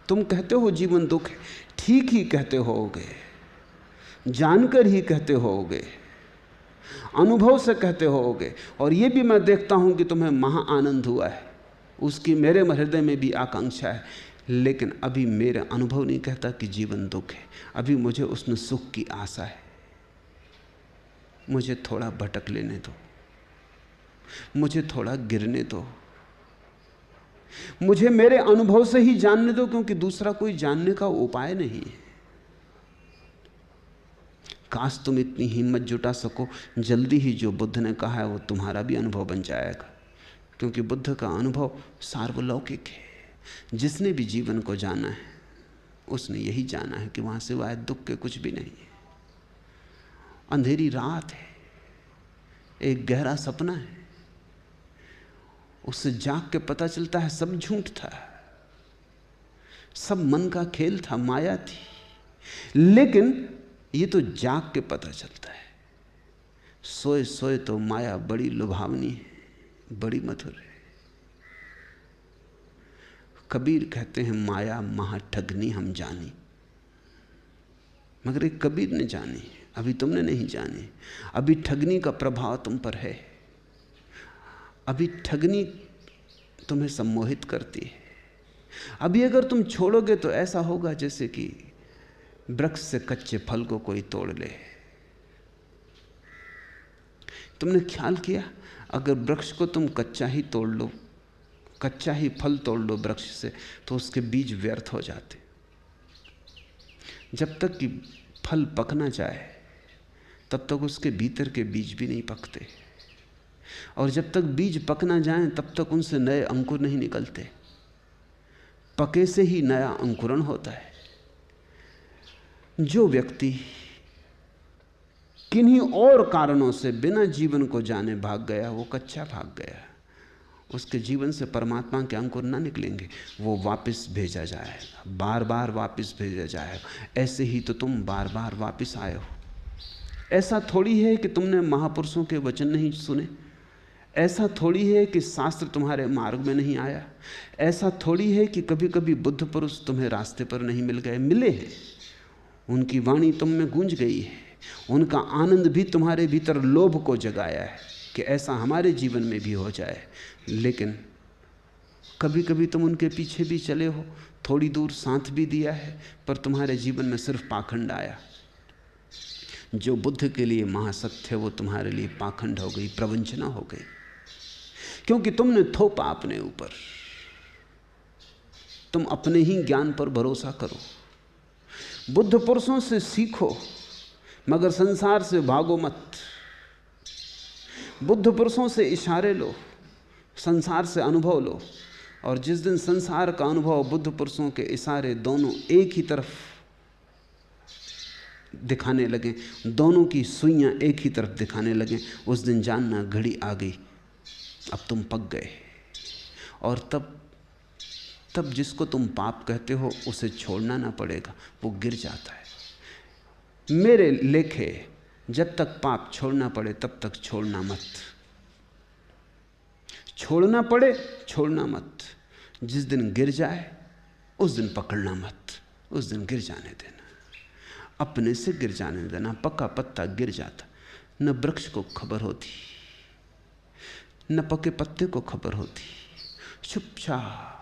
तुम कहते हो जीवन दुख है, ठीक ही कहते होगे, जानकर ही कहते होगे, अनुभव से कहते होगे। और ये भी मैं देखता हूं कि तुम्हें महा आनंद हुआ है, उसकी मेरे हृदय में भी आकांक्षा है, लेकिन अभी मेरा अनुभव नहीं कहता कि जीवन दुख है। अभी मुझे उसमें सुख की आशा है। मुझे थोड़ा भटक लेने दो, मुझे थोड़ा गिरने दो, मुझे मेरे अनुभव से ही जानने दो, क्योंकि दूसरा कोई जानने का उपाय नहीं है। काश तुम इतनी हिम्मत जुटा सको, जल्दी ही जो बुद्ध ने कहा है वो तुम्हारा भी अनुभव बन जाएगा, क्योंकि बुद्ध का अनुभव सार्वलौकिक है। जिसने भी जीवन को जाना है उसने यही जाना है कि वहां सिवाय दुख के कुछ भी नहीं है। अंधेरी रात है, एक गहरा सपना है, उससे जाग के पता चलता है सब झूठ था, सब मन का खेल था, माया थी। लेकिन ये तो जाग के पता चलता है। सोए सोए तो माया बड़ी लुभावनी है, बड़ी मधुर है। कबीर कहते हैं माया महा ठगनी हम जानी, मगर एक कबीर ने जानी, अभी तुमने नहीं जानी। अभी ठगनी का प्रभाव तुम पर है, अभी ठगनी तुम्हें सम्मोहित करती है। अभी अगर तुम छोड़ोगे तो ऐसा होगा जैसे कि वृक्ष से कच्चे फल को कोई तोड़ ले। तुमने ख्याल किया, अगर वृक्ष को तुम कच्चा ही तोड़ लो, कच्चा ही फल तोड़ लो वृक्ष से, तो उसके बीज व्यर्थ हो जाते। जब तक कि फल पक ना जाए तब तक उसके भीतर के बीज भी नहीं पकते, और जब तक बीज पक ना जाएं तब तक उनसे नए अंकुर नहीं निकलते। पके से ही नया अंकुरण होता है। जो व्यक्ति किन्हीं और कारणों से बिना जीवन को जाने भाग गया, वो कच्चा भाग गया। उसके जीवन से परमात्मा के अंकुर ना निकलेंगे, वो वापस भेजा जाएगा, बार बार वापस भेजा जाएगा। ऐसे ही तो तुम बार बार वापस आए हो। ऐसा थोड़ी है कि तुमने महापुरुषों के वचन नहीं सुने, ऐसा थोड़ी है कि शास्त्र तुम्हारे मार्ग में नहीं आया, ऐसा थोड़ी है कि कभी कभी बुद्ध पुरुष तुम्हें रास्ते पर नहीं मिल गए, मिले हैं। उनकी वाणी तुम में गूंज गई है, उनका आनंद भी तुम्हारे भीतर लोभ को जगाया है कि ऐसा हमारे जीवन में भी हो जाए। लेकिन कभी कभी तुम उनके पीछे भी चले हो, थोड़ी दूर साथ भी दिया है, पर तुम्हारे जीवन में सिर्फ पाखंड आया। जो बुद्ध के लिए महासत्य वो तुम्हारे लिए पाखंड हो गई, प्रवंचना हो गई, क्योंकि तुमने थोपा अपने ऊपर। तुम अपने ही ज्ञान पर भरोसा करो, बुद्ध पुरुषों से सीखो, मगर संसार से भागो मत। बुद्ध पुरुषों से इशारे लो, संसार से अनुभव लो। और जिस दिन संसार का अनुभव, बुद्ध पुरुषों के इशारे, दोनों एक ही तरफ दिखाने लगे, दोनों की सुइयां एक ही तरफ दिखाने लगे, उस दिन जानना घड़ी आ गई, अब तुम पक गए। और तब जिसको तुम पाप कहते हो उसे छोड़ना ना पड़ेगा, वो गिर जाता है। मेरे लेखे जब तक पाप छोड़ना पड़े तब तक छोड़ना मत, छोड़ना पड़े छोड़ना मत। जिस दिन गिर जाए उस दिन पकड़ना मत, उस दिन गिर जाने देना, अपने से गिर जाने देना। पका पत्ता गिर जाता, न वृक्ष को खबर होती, न पके पत्ते को खबर होती, चुपचाप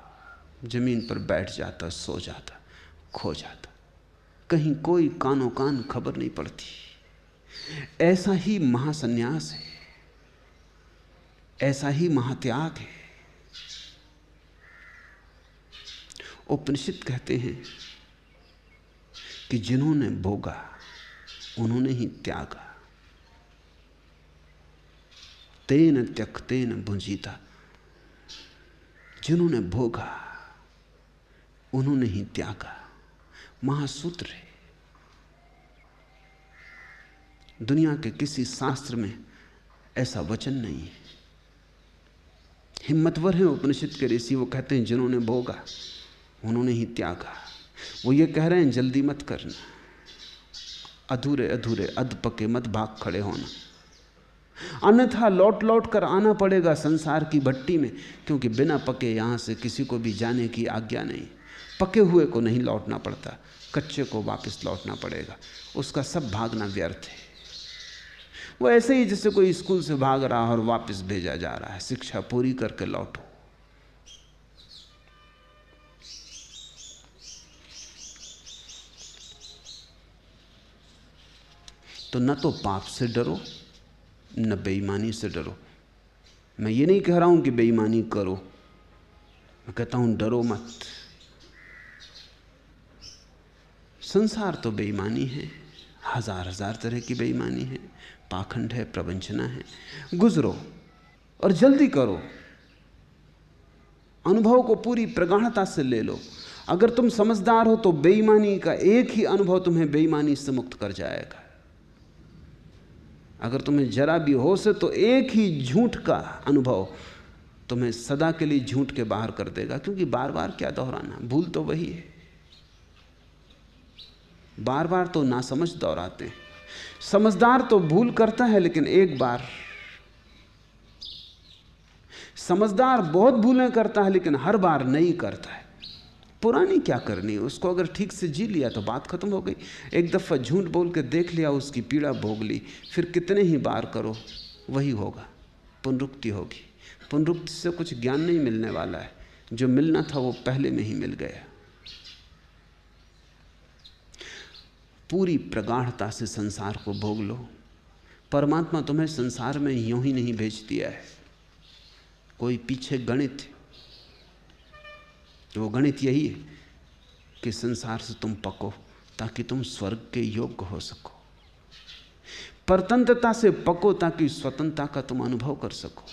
जमीन पर बैठ जाता, सो जाता, खो जाता, कहीं कोई कानो कान खबर नहीं पड़ती। ऐसा ही महासन्यास है, ऐसा ही महात्याग है। उपनिषद कहते हैं कि जिन्होंने भोगा उन्होंने ही त्यागा। तेन त्यक्तेन भुंजीता, जिन्होंने भोगा उन्होंने ही त्यागा। महासूत्र है। दुनिया के किसी शास्त्र में ऐसा वचन नहीं है। हिम्मतवर है उपनिषद के ऋषि, वो कहते हैं जिन्होंने भोगा उन्होंने ही त्यागा। वो ये कह रहे हैं जल्दी मत करना, अधूरे अधूरे अध पके मत भाग खड़े होना, अन्यथा लौट लौट कर आना पड़ेगा संसार की भट्टी में, क्योंकि बिना पके यहां से किसी को भी जाने की आज्ञा नहीं। पके हुए को नहीं लौटना पड़ता, कच्चे को वापस लौटना पड़ेगा, उसका सब भागना व्यर्थ है। वो ऐसे ही जैसे कोई स्कूल से भाग रहा है और वापस भेजा जा रहा है, शिक्षा पूरी करके लौटो। तो न तो पाप से डरो न बेईमानी से डरो। मैं ये नहीं कह रहा हूं कि बेईमानी करो, मैं कहता हूं डरो मत। संसार तो बेईमानी है, हजार हजार तरह की बेईमानी है, पाखंड है, प्रवंचना है। गुजरो और जल्दी करो, अनुभव को पूरी प्रगाढ़ता से ले लो। अगर तुम समझदार हो तो बेईमानी का एक ही अनुभव तुम्हें बेईमानी से मुक्त कर जाएगा। अगर तुम्हें जरा भी होश है तो एक ही झूठ का अनुभव तुम्हें सदा के लिए झूठ के बाहर कर देगा, क्योंकि बार बार क्या दोहराना, भूल तो वही है। बार बार तो नासमझ दोहराते हैं। समझदार तो भूल करता है, लेकिन एक बार। समझदार बहुत भूलें करता है, लेकिन हर बार नहीं करता है। पुरानी क्या करनी है उसको, अगर ठीक से जी लिया तो बात खत्म हो गई। एक दफ़ा झूठ बोल के देख लिया, उसकी पीड़ा भोग ली, फिर कितने ही बार करो वही होगा, पुनरुक्ति होगी। पुनरुक्ति से कुछ ज्ञान नहीं मिलने वाला है, जो मिलना था वो पहले में ही मिल गया। पूरी प्रगाढ़ता से संसार को भोग लो। परमात्मा तुम्हें संसार में यूं ही नहीं भेज दिया है, कोई पीछे गणित है। वो गणित यही है कि संसार से तुम पको ताकि तुम स्वर्ग के योग्य हो सको, परतंत्रता से पको ताकि स्वतंत्रता का तुम अनुभव कर सको।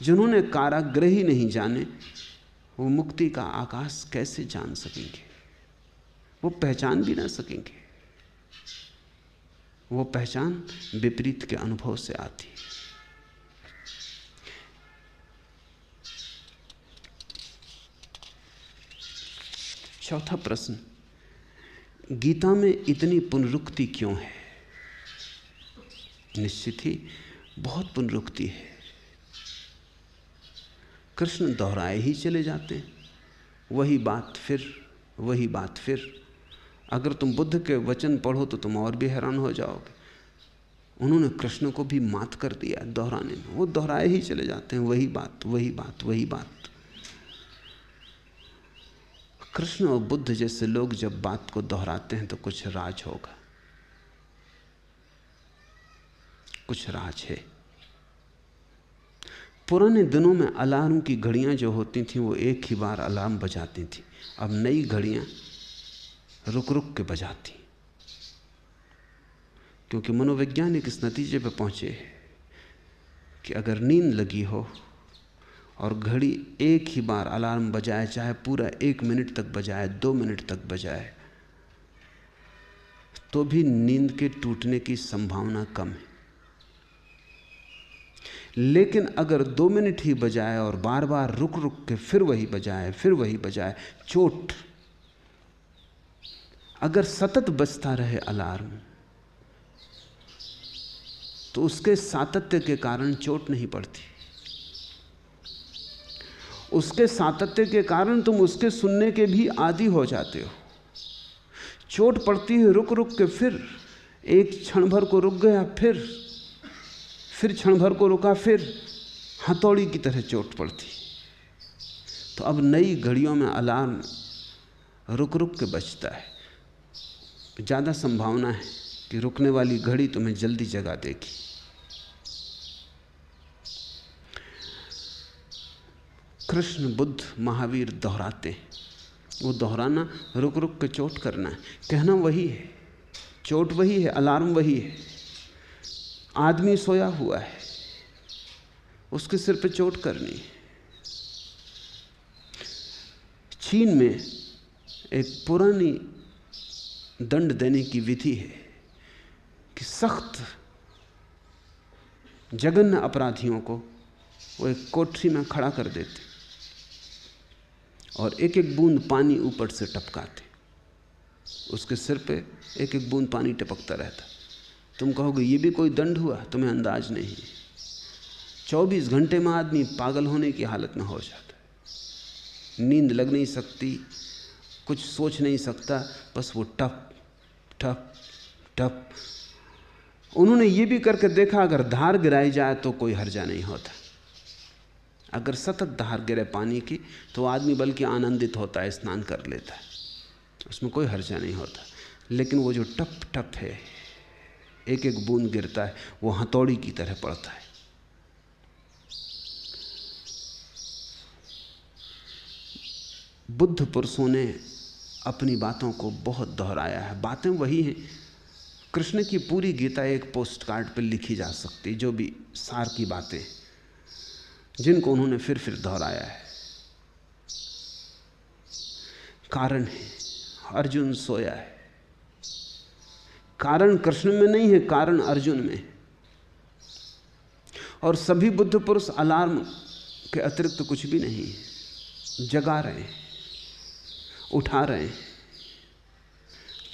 जिन्होंने कारागृह ही नहीं जाने वो मुक्ति का आकाश कैसे जान सकेंगे? वो पहचान भी ना सकेंगे। वो पहचान विपरीत के अनुभव से आती है। चौथा प्रश्न, गीता में इतनी पुनरुक्ति क्यों है? निश्चित ही बहुत पुनरुक्ति है। कृष्ण दोहराए ही चले जाते हैं, वही बात फिर, वही बात फिर। अगर तुम बुद्ध के वचन पढ़ो तो तुम और भी हैरान हो जाओगे। उन्होंने कृष्ण को भी मात कर दिया दोहराने में। वो दोहराए ही चले जाते हैं, वही बात, वही बात, वही बात। कृष्ण और बुद्ध जैसे लोग जब बात को दोहराते हैं तो कुछ राज होगा, कुछ राज है। पुराने दिनों में अलार्म की घड़ियां जो होती थीं वो एक ही बार अलार्म बजाती थी। अब नई घड़ियां रुक रुक के बजाती, क्योंकि मनोवैज्ञानिक इस नतीजे पर पहुंचे कि अगर नींद लगी हो और घड़ी एक ही बार अलार्म बजाए, चाहे पूरा 1 मिनट तक बजाए, 2 मिनट तक बजाए, तो भी नींद के टूटने की संभावना कम है। लेकिन अगर 2 मिनट ही बजाए और बार बार रुक रुक के फिर वही बजाए, फिर वही बजाए, चोट। अगर सतत बजता रहे अलार्म तो उसके सातत्य के कारण चोट नहीं पड़ती। उसके सातत्य के कारण तुम उसके सुनने के भी आदी हो जाते हो। चोट पड़ती है रुक रुक के, फिर एक क्षण भर को रुक गया, फिर क्षण भर को रुका, फिर हथौड़ी की तरह चोट पड़ती। तो अब नई घड़ियों में अलार्म रुक रुक के बजता है। ज़्यादा संभावना है कि रुकने वाली घड़ी तुम्हें जल्दी जगा देगी। कृष्ण, बुद्ध, महावीर दोहराते हैं। वो दोहराना रुक रुक के चोट करना है। कहना वही है, चोट वही है, अलार्म वही है। आदमी सोया हुआ है, उसके सिर पे चोट करनी है। चीन में एक पुरानी दंड देने की विधि है कि सख्त जघन्य अपराधियों को वो एक कोठरी में खड़ा कर देते और एक एक बूंद पानी ऊपर से टपकाते। उसके सिर पे एक एक बूंद पानी टपकता रहता। तुम कहोगे ये भी कोई दंड हुआ? तुम्हें अंदाज नहीं। 24 घंटे में आदमी पागल होने की हालत में हो जाता है। नींद लग नहीं सकती, कुछ सोच नहीं सकता, बस वो टप टप टप। उन्होंने ये भी करके देखा, अगर धार गिराई जाए तो कोई हर्जा नहीं होता। अगर सतत धार गिरे पानी की तो आदमी बल्कि आनंदित होता है, स्नान कर लेता है, उसमें कोई हर्जा नहीं होता। लेकिन वो जो टप टप है, एक एक बूंद गिरता है, वो हथौड़ी की तरह पड़ता है। बुद्ध पुरुषों ने अपनी बातों को बहुत दोहराया है। बातें वही हैं। कृष्ण की पूरी गीता एक पोस्ट कार्ड पर लिखी जा सकती, जो भी सार की बातें जिनको उन्होंने फिर फिर दोहराया है। कारण है, अर्जुन सोया है। कारण कृष्ण में नहीं है, कारण अर्जुन में। और सभी बुद्ध पुरुष अलार्म के अतिरिक्त कुछ भी नहीं है। जगा रहे हैं, उठा रहे हैं।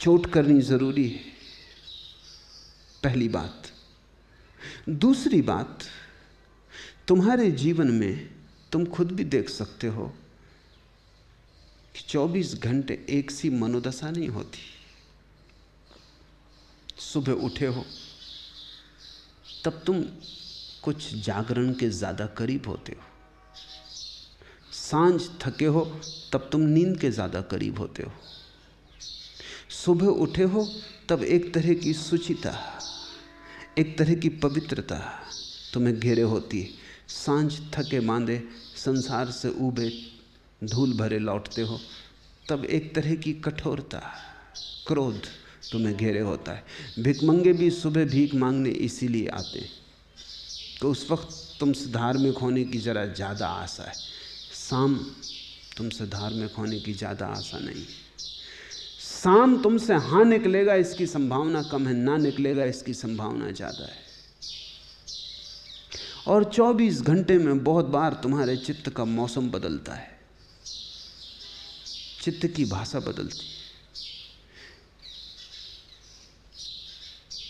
चोट करनी जरूरी है, पहली बात। दूसरी बात, तुम्हारे जीवन में तुम खुद भी देख सकते हो कि 24 घंटे एक सी मनोदशा नहीं होती। सुबह उठे हो तब तुम कुछ जागरण के ज़्यादा करीब होते हो, सांझ थके हो तब तुम नींद के ज़्यादा करीब होते हो। सुबह उठे हो तब एक तरह की शुचिता, एक तरह की पवित्रता तुम्हें घेरे होती है। सांझ थके मांदे संसार से ऊबे धूल भरे लौटते हो तब एक तरह की कठोरता, क्रोध तुम्हें घेरे होता है। भिखमंगे भी सुबह भीख मांगने इसीलिए आते हैं तो उस वक्त तुमसे धार्मिक होने की ज़रा ज़्यादा आशा है। शाम तुमसे धार्मिक होने की ज़्यादा आशा नहीं। शाम तुमसे हाँ निकलेगा इसकी संभावना कम है, ना निकलेगा इसकी संभावना ज़्यादा है। और 24 घंटे में बहुत बार तुम्हारे चित्त का मौसम बदलता है। चित्त की भाषा बदलती।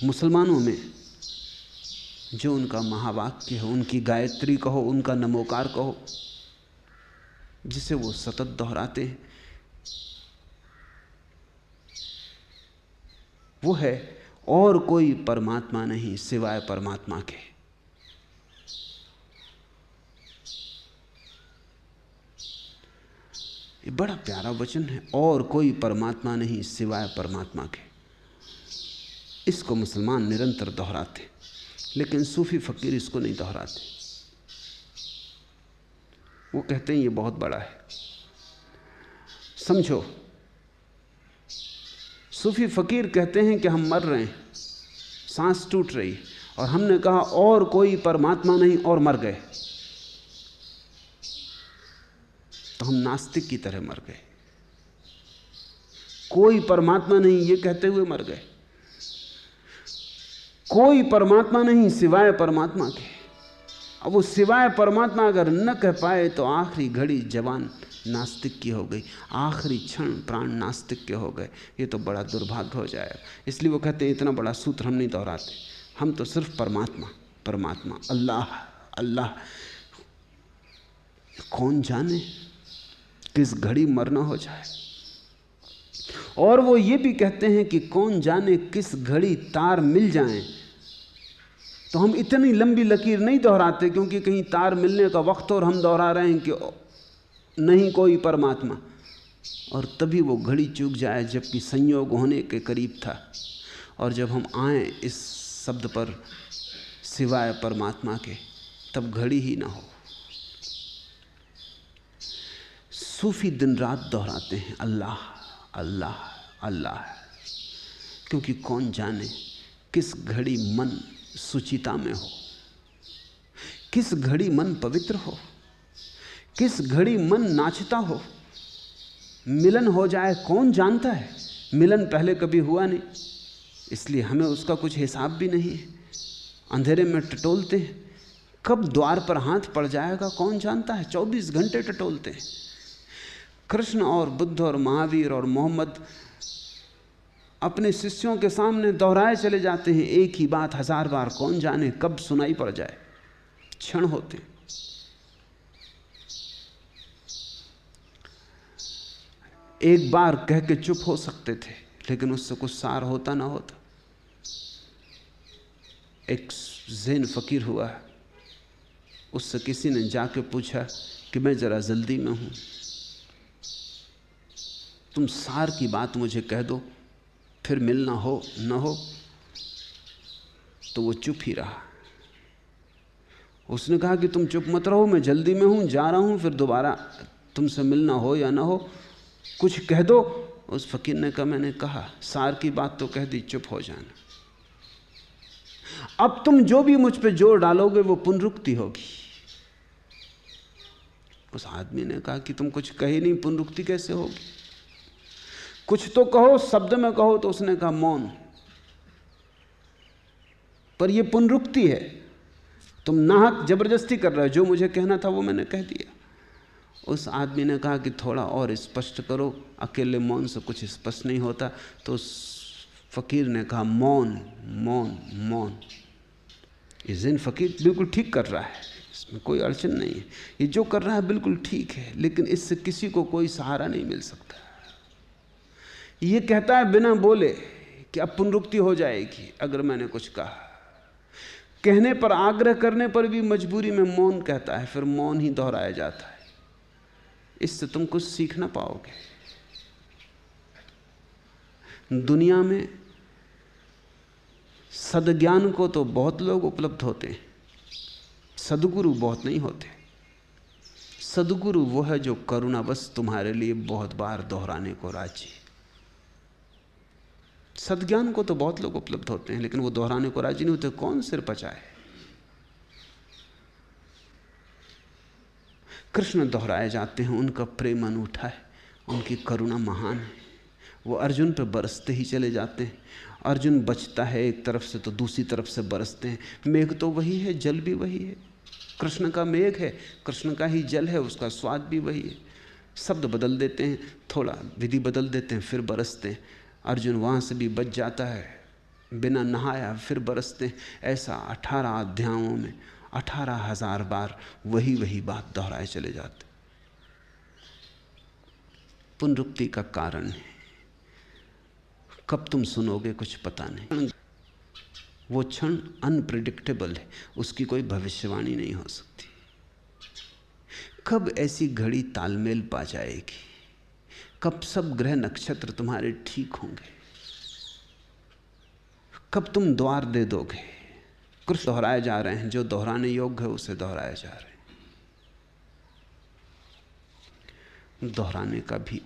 मुसलमानों में जो उनका महावाक्य है, उनकी गायत्री कहो, उनका नमोकार कहो, जिसे वो सतत दोहराते हैं, वो है और कोई परमात्मा नहीं सिवाय परमात्मा के। ये बड़ा प्यारा वचन है, और कोई परमात्मा नहीं सिवाय परमात्मा के। इसको मुसलमान निरंतर दोहराते, लेकिन सूफी फकीर इसको नहीं दोहराते। वो कहते हैं ये बहुत बड़ा है। समझो, सूफी फकीर कहते हैं कि हम मर रहे हैं, सांस टूट रही, और हमने कहा और कोई परमात्मा नहीं, और मर गए, तो हम नास्तिक की तरह मर गए। कोई परमात्मा नहीं ये कहते हुए मर गए। कोई परमात्मा नहीं सिवाय परमात्मा के। अब वो सिवाय परमात्मा अगर न कह पाए तो आखिरी घड़ी जवान नास्तिक की हो गई, आखिरी क्षण प्राण नास्तिक के हो गए। ये तो बड़ा दुर्भाग्य हो जाएगा। इसलिए वो कहते हैं इतना बड़ा सूत्र हम नहीं दोहराते, हम तो सिर्फ परमात्मा परमात्मा, अल्लाह अल्लाह। कौन जाने किस घड़ी मरना हो जाए। और वो ये भी कहते हैं कि कौन जाने किस घड़ी तार मिल जाएं। तो हम इतनी लंबी लकीर नहीं दोहराते, क्योंकि कहीं तार मिलने का वक्त और हम दोहरा रहे हैं कि नहीं कोई परमात्मा, और तभी वो घड़ी चूक जाए जबकि संयोग होने के करीब था। और जब हम आए इस शब्द पर सिवाय परमात्मा के, तब घड़ी ही ना हो। सूफी दिन रात दोहराते हैं अल्लाह अल्लाह अल्लाह, क्योंकि कौन जाने किस घड़ी मन सुचिता में हो, किस घड़ी मन पवित्र हो, किस घड़ी मन नाचता हो। मिलन हो जाए कौन जानता है। मिलन पहले कभी हुआ नहीं, इसलिए हमें उसका कुछ हिसाब भी नहीं है। अंधेरे में टटोलते हैं, कब द्वार पर हाथ पड़ जाएगा कौन जानता है। 24 घंटे टटोलते हैं। कृष्ण और बुद्ध और महावीर और मोहम्मद अपने शिष्यों के सामने दोहराए चले जाते हैं एक ही बात 1000 बार, कौन जाने कब सुनाई पड़ जाए। क्षण होते। एक बार कह के चुप हो सकते थे, लेकिन उससे कुछ सार होता ना होता। एक ज़ैन फकीर हुआ, उससे किसी ने जाके पूछा कि मैं जरा जल्दी में हूं, तुम सार की बात मुझे कह दो, फिर मिलना हो न हो। तो वो चुप ही रहा। उसने कहा कि तुम चुप मत रहो, मैं जल्दी में हूं, जा रहा हूं, फिर दोबारा तुमसे मिलना हो या ना हो, कुछ कह दो। उस फकीर ने कहा मैंने कहा, सार की बात तो कह दी, चुप हो जाना। अब तुम जो भी मुझ पे जोर डालोगे वो पुनरुक्ति होगी। उस आदमी ने कहा कि तुम कुछ कहे नहीं, पुनरुक्ति कैसे होगी, कुछ तो कहो, शब्द में कहो। तो उसने कहा मौन। पर यह पुनरुक्ति है, तुम नाहक जबरदस्ती कर रहे हो, जो मुझे कहना था वो मैंने कह दिया। उस आदमी ने कहा कि थोड़ा और स्पष्ट करो, अकेले मौन से कुछ स्पष्ट नहीं होता। तो उस फकीर ने कहा मौन मौन मौन। ये ज़ैन फकीर बिल्कुल ठीक कर रहा है, इसमें कोई अड़चन नहीं है। ये जो कर रहा है बिल्कुल ठीक है, लेकिन इससे किसी को कोई सहारा नहीं मिल सकता। ये कहता है बिना बोले कि अब पुनरुक्ति हो जाएगी अगर मैंने कुछ कहा। कहने पर, आग्रह करने पर भी मजबूरी में मौन कहता है, फिर मौन ही दोहराया जाता है। इससे तुम कुछ सीख ना पाओगे। दुनिया में सद्ज्ञान को तो बहुत लोग उपलब्ध होते हैं, सद्गुरु बहुत नहीं होते। सद्गुरु वो है जो करुणावश तुम्हारे लिए बहुत बार दोहराने को राजी। सद्ज्ञान को तो बहुत लोग उपलब्ध होते हैं, लेकिन वो दोहराने को राजी नहीं होते। कौन सिर पचाए। कृष्ण दोहराए जाते हैं, उनका प्रेम अनूठा है, उनकी करुणा महान है। वो अर्जुन पे बरसते ही चले जाते हैं। अर्जुन बचता है एक तरफ से तो दूसरी तरफ से बरसते हैं। मेघ तो वही है, जल भी वही है। कृष्ण का मेघ है, कृष्ण का ही जल है, उसका स्वाद भी वही है। शब्द बदल देते हैं, थोड़ा विधि बदल देते हैं, फिर बरसते हैं। अर्जुन वहाँ से भी बच जाता है, बिना नहाया फिर बरसते हैं। ऐसा 18 अध्यायों में 18,000 बार वही बात दोहराए चले जाते। पुनरुक्ति का कारण है, कब तुम सुनोगे कुछ पता नहीं। वो क्षण अनप्रिडिक्टेबल है, उसकी कोई भविष्यवाणी नहीं हो सकती। कब ऐसी घड़ी तालमेल पा जाएगी, कब सब ग्रह नक्षत्र तुम्हारे ठीक होंगे, कब तुम द्वार दे दोगे। कुछ दोहराए जा रहे हैं, जो दोहराने योग्य है उसे दोहराए जा रहे हैं। दोहराने का भी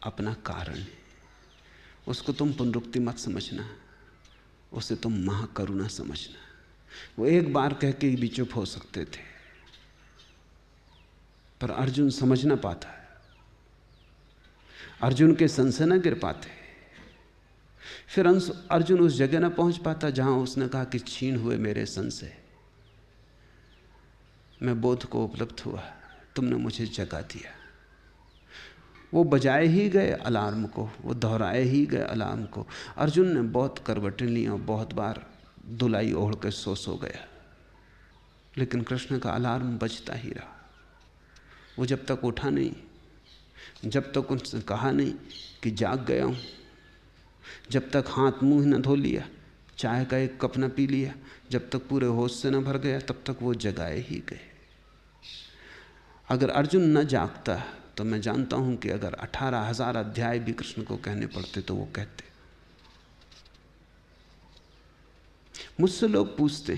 अपना कारण है, उसको तुम पुनरुक्ति मत समझना, उसे तुम महाकरुणा समझना। वो एक बार कह के भी चुप हो सकते थे, पर अर्जुन समझ ना पाता, अर्जुन के संशय न गिर पाते। फिर अर्जुन उस जगह न पहुंच पाता जहां उसने कहा कि छीन हुए मेरे संशय, मैं बोध को उपलब्ध हुआ, तुमने मुझे जगा दिया। वो बजाए ही गए अलार्म को, वो दोहराए ही गए अलार्म को। अर्जुन ने बहुत करवटें ली और बहुत बार दुलाई ओढ़ के सो गया, लेकिन कृष्ण का अलार्म बजता ही रहा। वो जब तक उठा नहीं, जब तक उनसे कहा नहीं कि जाग गया हूँ, जब तक हाथ मुंह न धो लिया, चाय का एक कप न पी लिया, जब तक पूरे होश से न भर गया, तब तक वो जगाए ही गए। अगर अर्जुन न जागता तो मैं जानता हूं कि अगर 18,000 अध्याय भी कृष्ण को कहने पड़ते तो वो कहते। मुझसे लोग पूछते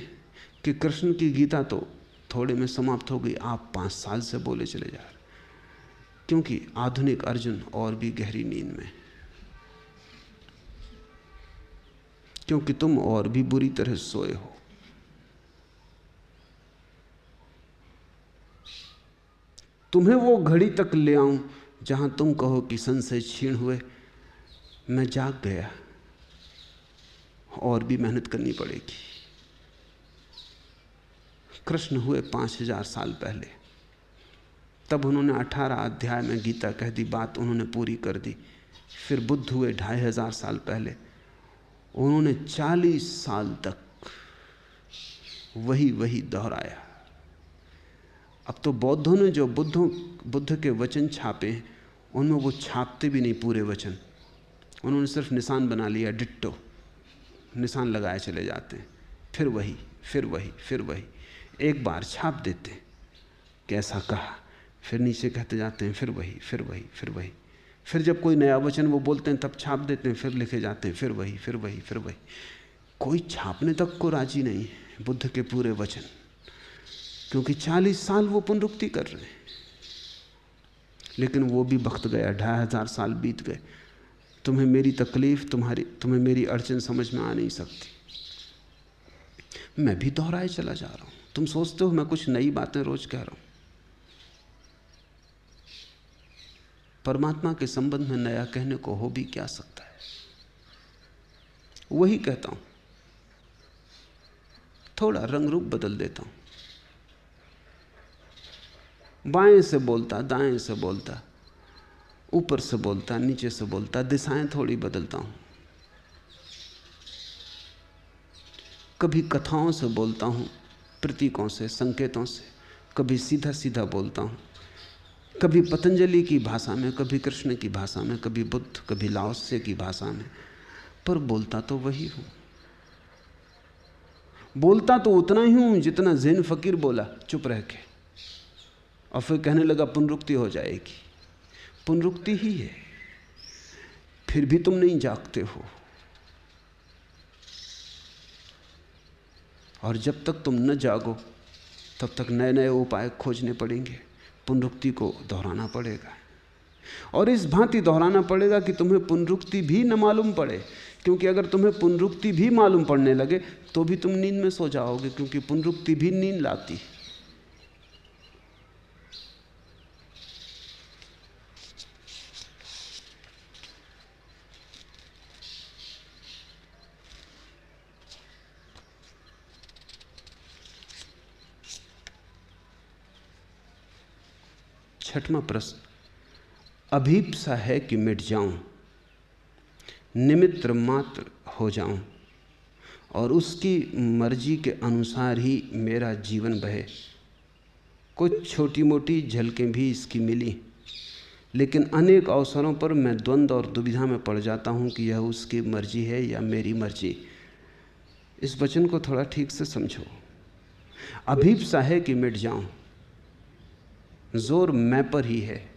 कि कृष्ण की गीता तो थोड़े में समाप्त हो गई, आप 5 साल से बोले चले जा रहे, क्योंकि आधुनिक अर्जुन और भी गहरी नींद में, क्योंकि तुम और भी बुरी तरह सोए हो। तुम्हें वो घड़ी तक ले आऊं जहां तुम कहो कि संशय छीण हुए मैं जाग गया, और भी मेहनत करनी पड़ेगी। कृष्ण हुए 5,000 साल पहले, तब उन्होंने 18 अध्याय में गीता कह दी, बात उन्होंने पूरी कर दी। फिर बुद्ध हुए 2,500 साल पहले, उन्होंने 40 साल तक वही दोहराया। अब तो बौद्धों ने जो बुद्ध के वचन छापे हैं, उनमें वो छापते भी नहीं पूरे वचन, उन्होंने सिर्फ निशान बना लिया, डिट्टो निशान लगाए चले जाते हैं। फिर वही फिर वही फिर वही, एक बार छाप देते हैं कि ऐसा कहा, फिर नीचे कहते जाते हैं फिर वही फिर वही फिर वही। फिर जब कोई नया वचन वो बोलते हैं तब छाप देते हैं, फिर लिखे जाते हैं फिर वही फिर वही फिर वही। कोई छापने तक को राजी नहीं है बुद्ध के पूरे वचन, क्योंकि 40 साल वो पुनरुक्ति कर रहे हैं। लेकिन वो भी वक्त गया, 2,500 साल बीत गए। तुम्हें मेरी तकलीफ, तुम्हें मेरी अड़चन समझ में आ नहीं सकती। मैं भी दोहराए चला जा रहा हूं। तुम सोचते हो मैं कुछ नई बातें रोज कह रहा हूं। परमात्मा के संबंध में नया कहने को हो भी क्या सकता है, वही कहता हूं, थोड़ा रंग रूप बदल देता हूं। बाएं से बोलता, दाएं से बोलता, ऊपर से बोलता, नीचे से बोलता, दिशाएं थोड़ी बदलता हूं। कभी कथाओं से बोलता हूं, प्रतीकों से, संकेतों से, कभी सीधा सीधा बोलता हूं, कभी पतंजलि की भाषा में, कभी कृष्ण की भाषा में, कभी बुद्ध, कभी लाओसे की भाषा में, पर बोलता तो वही हूं। बोलता तो उतना ही हूं जितना ज़ैन फकीर बोला चुप रह के, और फिर कहने लगा पुनरुक्ति हो जाएगी। पुनरुक्ति ही है, फिर भी तुम नहीं जागते हो। और जब तक तुम न जागो तब तक नए नए उपाय खोजने पड़ेंगे, पुनरुक्ति को दोहराना पड़ेगा। और इस भांति दोहराना पड़ेगा कि तुम्हें पुनरुक्ति भी न मालूम पड़े, क्योंकि अगर तुम्हें पुनरुक्ति भी मालूम पड़ने लगे तो भी तुम नींद में सो जाओगे, क्योंकि पुनरुक्ति भी नींद लाती है। छठवां प्रश्न, अभीप्सा है कि मिट जाऊं, निमित्त मात्र हो जाऊं और उसकी मर्जी के अनुसार ही मेरा जीवन बहे। कुछ छोटी मोटी झलकें भी इसकी मिली, लेकिन अनेक अवसरों पर मैं द्वंद्व और दुविधा में पड़ जाता हूं कि यह उसकी मर्जी है या मेरी मर्जी। इस वचन को थोड़ा ठीक से समझो। अभीप्सा है कि मिट जाऊं, जोर मैं पर ही है,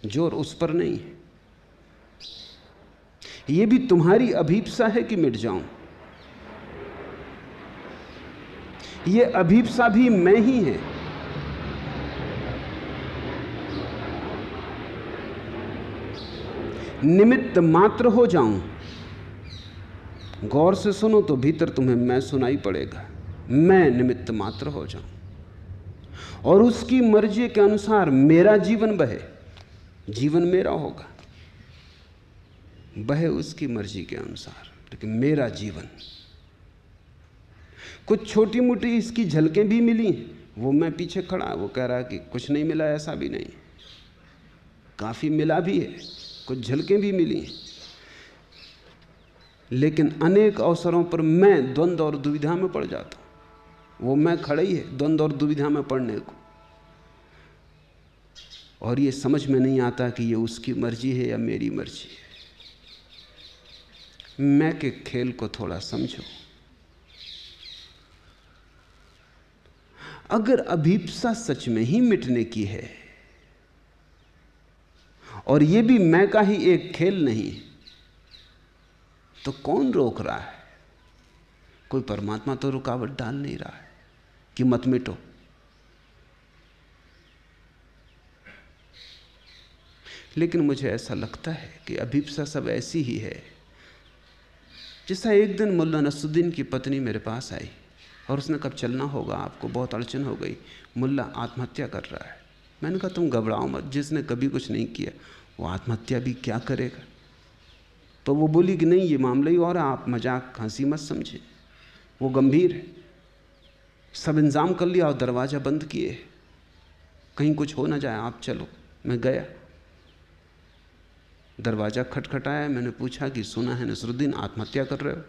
जोर उस पर नहीं है। यह भी तुम्हारी अभीप्सा है कि मिट जाऊं, यह अभीप्सा भी मैं ही है। निमित्त मात्र हो जाऊं, गौर से सुनो तो भीतर तुम्हें मैं सुनाई पड़ेगा। मैं निमित्त मात्र हो जाऊं और उसकी मर्जी के अनुसार मेरा जीवन बहे। जीवन मेरा होगा, बहे उसकी मर्जी के अनुसार, लेकिन मेरा जीवन। कुछ छोटी मोटी इसकी झलकें भी मिली, वो मैं पीछे खड़ा, वो कह रहा है कि कुछ नहीं मिला, ऐसा भी नहीं, काफी मिला भी है, कुछ झलकें भी मिली। लेकिन अनेक अवसरों पर मैं द्वंद्व और दुविधा में पड़ जाता हूं। वो मैं खड़ा ही है द्वंद्व और दुविधा में पड़ने को, और ये समझ में नहीं आता कि ये उसकी मर्जी है या मेरी मर्जी है। मैं के खेल को थोड़ा समझो। अगर अभीप्सा सच में ही मिटने की है और ये भी मैं का ही एक खेल नहीं, तो कौन रोक रहा है? कोई परमात्मा तो रुकावट डाल नहीं रहा है कि मत मिटो। लेकिन मुझे ऐसा लगता है कि अभीप्सा सब ऐसी ही है। जैसा एक दिन मुल्ला नसरुद्दीन की पत्नी मेरे पास आई और उसने कब चलना होगा, आपको बहुत अड़चन हो गई, मुल्ला आत्महत्या कर रहा है। मैंने कहा तुम घबराओ मत, जिसने कभी कुछ नहीं किया वो आत्महत्या भी क्या करेगा। तो वो बोली कि नहीं, ये मामला ही और है, आप मजाक हंसी मत समझे, वो गंभीर है। सब इंतजाम कर लिया और दरवाज़ा बंद किए, कहीं कुछ हो ना जाए, आप चलो। मैं गया, दरवाज़ा खटखटाया, मैंने पूछा कि सुना है नसरुद्दीन आत्महत्या कर रहे हो?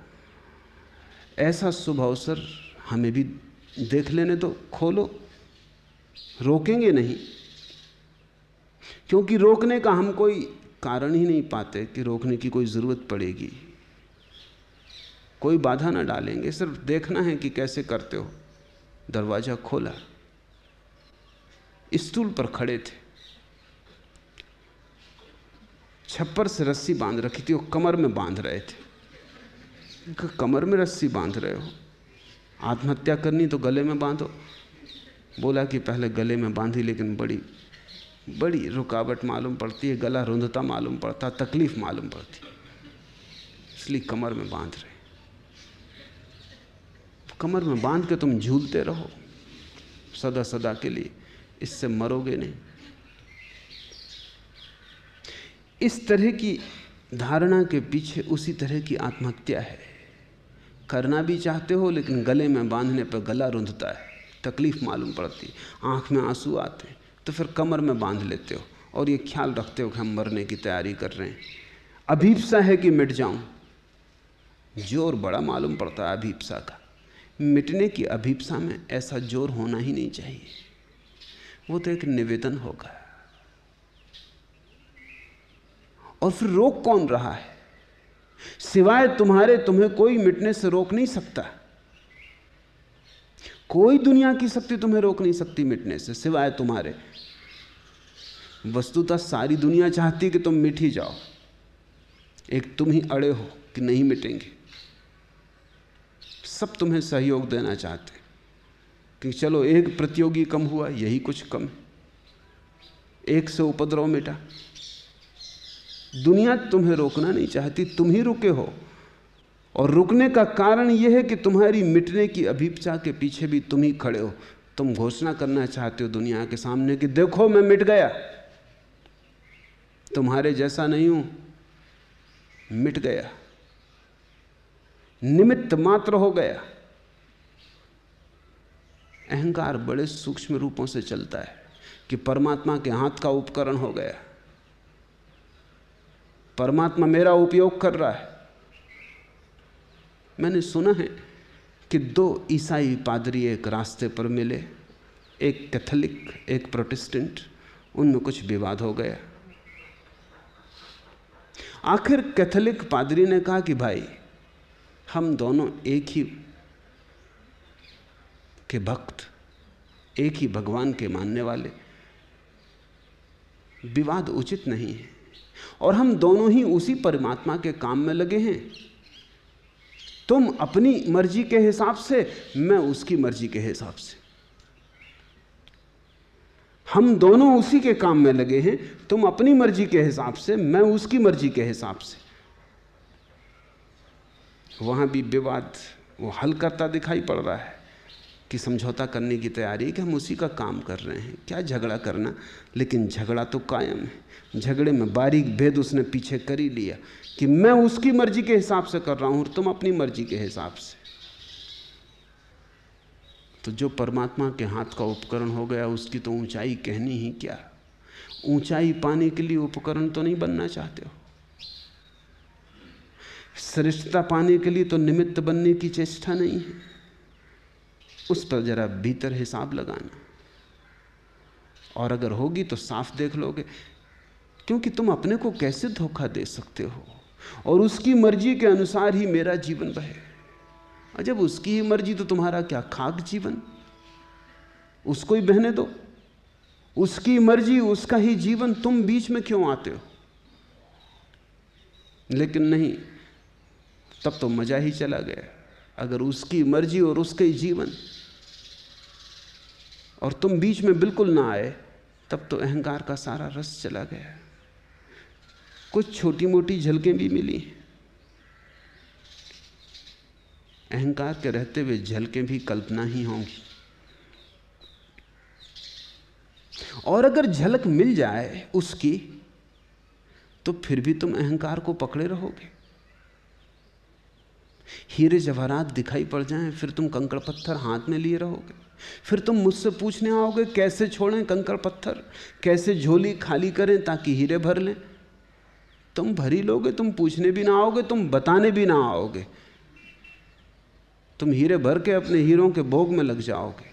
ऐसा शुभ अवसर हमें भी देख लेने दो, खोलो। रोकेंगे नहीं, क्योंकि रोकने का हम कोई कारण ही नहीं पाते कि रोकने की कोई ज़रूरत पड़ेगी। कोई बाधा ना डालेंगे, सिर्फ देखना है कि कैसे करते हो। दरवाज़ा खोला, स्टूल पर खड़े थे, छप्पर से रस्सी बांध रखी थी, वो कमर में बांध रहे थे। कमर में रस्सी बांध रहे हो, आत्महत्या करनी तो गले में बांधो। बोला कि पहले गले में बांधी, लेकिन बड़ी रुकावट मालूम पड़ती है, गला रुंधता मालूम पड़ता, तकलीफ मालूम पड़ती, इसलिए कमर में बांध रहे। कमर में बांध के तुम झूलते रहो सदा सदा के लिए, इससे मरोगे नहीं। इस तरह की धारणा के पीछे उसी तरह की आत्महत्या है। करना भी चाहते हो, लेकिन गले में बांधने पर गला रुंधता है, तकलीफ मालूम पड़ती, आंख में आंसू आते हैं, तो फिर कमर में बांध लेते हो और ये ख्याल रखते हो कि हम मरने की तैयारी कर रहे हैं। अभीप्सा है कि मिट जाऊं, जोर बड़ा मालूम पड़ता है अभीप्सा का। मिटने की अभीप्सा में ऐसा जोर होना ही नहीं चाहिए, वो तो एक निवेदन होगा। और फिर रोक कौन रहा है? सिवाय तुम्हारे तुम्हें कोई मिटने से रोक नहीं सकता। कोई दुनिया की शक्ति तुम्हें रोक नहीं सकती मिटने से, सिवाय तुम्हारे। वस्तुतः सारी दुनिया चाहती कि तुम मिट ही जाओ, एक तुम ही अड़े हो कि नहीं मिटेंगे। सब तुम्हें सहयोग देना चाहते कि चलो एक प्रतियोगी कम हुआ, यही कुछ कम, एक से उपद्रव मिटा। दुनिया तुम्हें रोकना नहीं चाहती, तुम ही रुके हो। और रुकने का कारण यह है कि तुम्हारी मिटने की अभीप्सा के पीछे भी तुम ही खड़े हो। तुम घोषणा करना चाहते हो दुनिया के सामने कि देखो मैं मिट गया, तुम्हारे जैसा नहीं हूं, मिट गया, निमित्त मात्र हो गया। अहंकार बड़े सूक्ष्म रूपों से चलता है। कि परमात्मा के हाथ का उपकरण हो गया, परमात्मा मेरा उपयोग कर रहा है। मैंने सुना है कि 2 ईसाई पादरी एक रास्ते पर मिले, एक कैथोलिक एक प्रोटेस्टेंट, उनमें कुछ विवाद हो गया। आखिर कैथोलिक पादरी ने कहा कि भाई हम दोनों एक ही के भक्त, एक ही भगवान के मानने वाले, विवाद उचित नहीं है और हम दोनों ही उसी परमात्मा के काम में लगे हैं। तुम अपनी मर्जी के हिसाब से, मैं उसकी मर्जी के हिसाब से। हम दोनों उसी के काम में लगे हैं, तुम अपनी मर्जी के हिसाब से, मैं उसकी मर्जी के हिसाब से। वहां भी विवाद वो हल करता दिखाई पड़ रहा है कि समझौता करने की तैयारी कि हम उसी का काम कर रहे हैं, क्या झगड़ा करना। लेकिन झगड़ा तो कायम है। झगड़े में बारीक भेद उसने पीछे कर ही लिया कि मैं उसकी मर्जी के हिसाब से कर रहा हूं और तुम अपनी मर्जी के हिसाब से। तो जो परमात्मा के हाथ का उपकरण हो गया, उसकी तो ऊंचाई कहनी ही क्या। ऊंचाई पाने के लिए उपकरण तो नहीं बनना चाहते हो, श्रेष्ठता पाने के लिए तो निमित्त बनने की चेष्टा नहीं है। उस पर जरा भीतर हिसाब लगाना, और अगर होगी तो साफ देख लोगे, क्योंकि तुम अपने को कैसे धोखा दे सकते हो। और उसकी मर्जी के अनुसार ही मेरा जीवन बहे। और जब उसकी ही मर्जी तो तुम्हारा क्या खाक जीवन, उसको ही बहने दो। उसकी मर्जी, उसका ही जीवन, तुम बीच में क्यों आते हो। लेकिन नहीं, तब तो मजा ही चला गया। अगर उसकी मर्जी और उसका ही जीवन और तुम बीच में बिल्कुल ना आए, तब तो अहंकार का सारा रस चला गया। कुछ छोटी मोटी झलकें भी मिली, अहंकार के रहते हुए झलकें भी कल्पना ही होंगी। और अगर झलक मिल जाए उसकी, तो फिर भी तुम अहंकार को पकड़े रहोगे। हीरे जवाहरात दिखाई पड़ जाएं, फिर तुम कंकड़ पत्थर हाथ में लिए रहोगे। फिर तुम मुझसे पूछने आओगे कैसे छोड़ें कंकड़ पत्थर, कैसे झोली खाली करें ताकि हीरे भर लें। तुम भर ही लोगे, तुम पूछने भी ना आओगे, तुम बताने भी ना आओगे। तुम हीरे भर के अपने हीरों के भोग में लग जाओगे।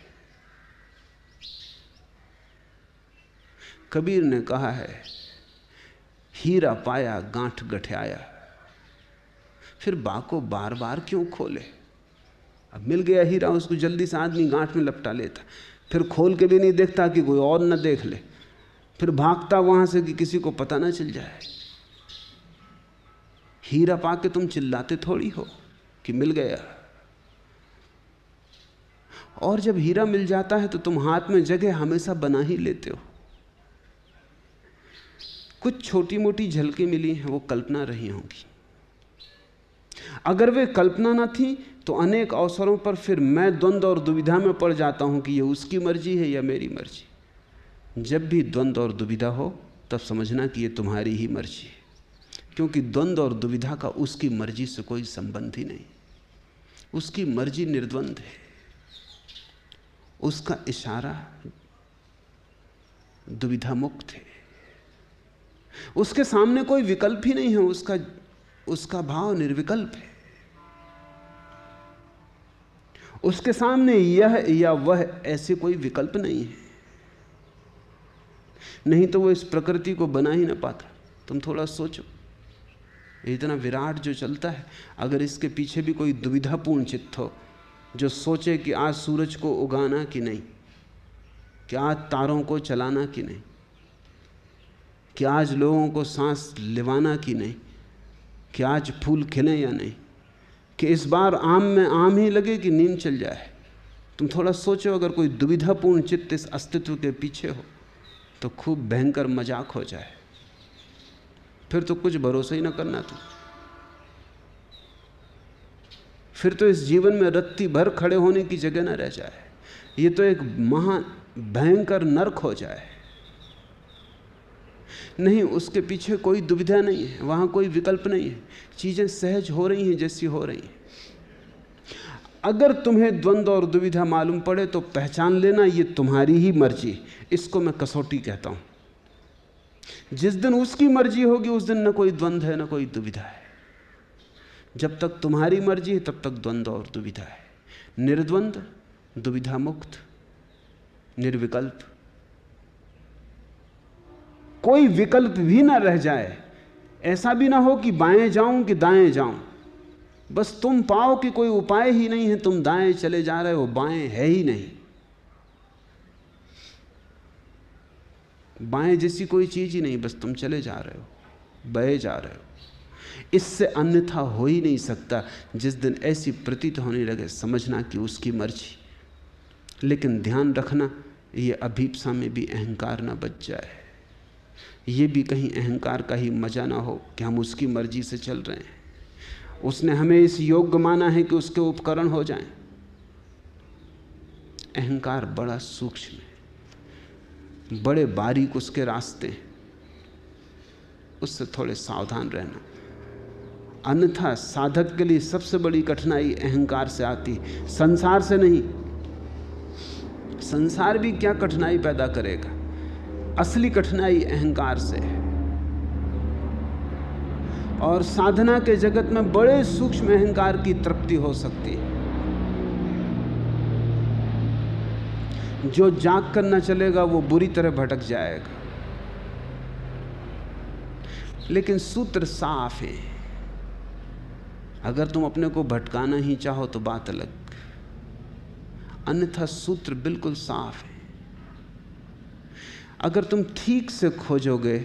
कबीर ने कहा है, हीरा पाया गांठ गठियाया, फिर बाको बार बार क्यों खोले। अब मिल गया हीरा, उसको जल्दी से आदमी गांठ में लपटा लेता, फिर खोल के भी नहीं देखता कि कोई और न देख ले, फिर भागता वहां से कि किसी को पता ना चल जाए। हीरा पाके तुम चिल्लाते थोड़ी हो कि मिल गया। और जब हीरा मिल जाता है तो तुम हाथ में जगह हमेशा बना ही लेते हो। कुछ छोटी मोटी झलकें मिली हैं, वो कल्पना रही होंगी। अगर वे कल्पना न थी तो अनेक अवसरों पर फिर मैं द्वंद्व और दुविधा में पड़ जाता हूं कि ये उसकी मर्जी है या मेरी मर्जी। जब भी द्वंद्व और दुविधा हो तब समझना कि ये तुम्हारी ही मर्जी है, क्योंकि द्वंद्व और दुविधा का उसकी मर्जी से कोई संबंध ही नहीं। उसकी मर्जी निर्द्वंद है, उसका इशारा दुविधा मुक्त है, उसके सामने कोई विकल्प ही नहीं है, उसका भाव निर्विकल्प है। उसके सामने यह या वह ऐसे कोई विकल्प नहीं है, नहीं तो वो इस प्रकृति को बना ही ना पाता। तुम थोड़ा सोचो, इतना विराट जो चलता है, अगर इसके पीछे भी कोई दुविधापूर्ण चित्त हो जो सोचे कि आज सूरज को उगाना कि नहीं, कि आज तारों को चलाना कि नहीं, कि आज लोगों को सांस लेवाना कि नहीं, कि आज फूल खिलें या नहीं, कि इस बार आम में आम ही लगे कि नींद चल जाए। तुम थोड़ा सोचो, अगर कोई दुविधापूर्ण चित्त इस अस्तित्व के पीछे हो तो खूब भयंकर मजाक हो जाए। फिर तो कुछ भरोसा ही ना करना तुम। फिर तो इस जीवन में रत्ती भर खड़े होने की जगह ना रह जाए, ये तो एक महा भयंकर नरक हो जाए। नहीं, उसके पीछे कोई दुविधा नहीं है, वहां कोई विकल्प नहीं है, चीजें सहज हो रही हैं जैसी हो रही हैं। अगर तुम्हें द्वंद्व और दुविधा मालूम पड़े तो पहचान लेना ये तुम्हारी ही मर्जी। इसको मैं कसौटी कहता हूं। जिस दिन उसकी मर्जी होगी उस दिन न कोई द्वंद्व है न कोई दुविधा है। जब तक तुम्हारी मर्जी है तब तक द्वंद्व और दुविधा है। निर्द्वंद, दुविधा मुक्त, निर्विकल्प, कोई विकल्प भी ना रह जाए। ऐसा भी ना हो कि बाएं जाऊं कि दाएं जाऊं। बस तुम पाओ कि कोई उपाय ही नहीं है, तुम दाएं चले जा रहे हो, बाएं है ही नहीं। बाएं जैसी कोई चीज ही नहीं, बस तुम चले जा रहे हो, बहे जा रहे हो। इससे अन्यथा हो ही नहीं सकता। जिस दिन ऐसी प्रतीत होने लगे समझना कि उसकी मर्जी। लेकिन ध्यान रखना ये अभीप्सा में भी अहंकार ना बच जाए। ये भी कहीं अहंकार का ही मजा ना हो कि हम उसकी मर्जी से चल रहे हैं। उसने हमें इस योग्य माना है कि उसके उपकरण हो जाएं। अहंकार बड़ा सूक्ष्म है, बड़े बारीक उसके रास्ते हैं, उससे थोड़े सावधान रहना। अन्यथा साधक के लिए सबसे बड़ी कठिनाई अहंकार से आती, संसार से नहीं। संसार भी क्या कठिनाई पैदा करेगा, असली कठिनाई अहंकार से है। और साधना के जगत में बड़े सूक्ष्म अहंकार की तृप्ति हो सकती है। जो जाग कर न चलेगा वो बुरी तरह भटक जाएगा। लेकिन सूत्र साफ है। अगर तुम अपने को भटकाना ही चाहो तो बात अलग, अन्यथा सूत्र बिल्कुल साफ है। अगर तुम ठीक से खोजोगे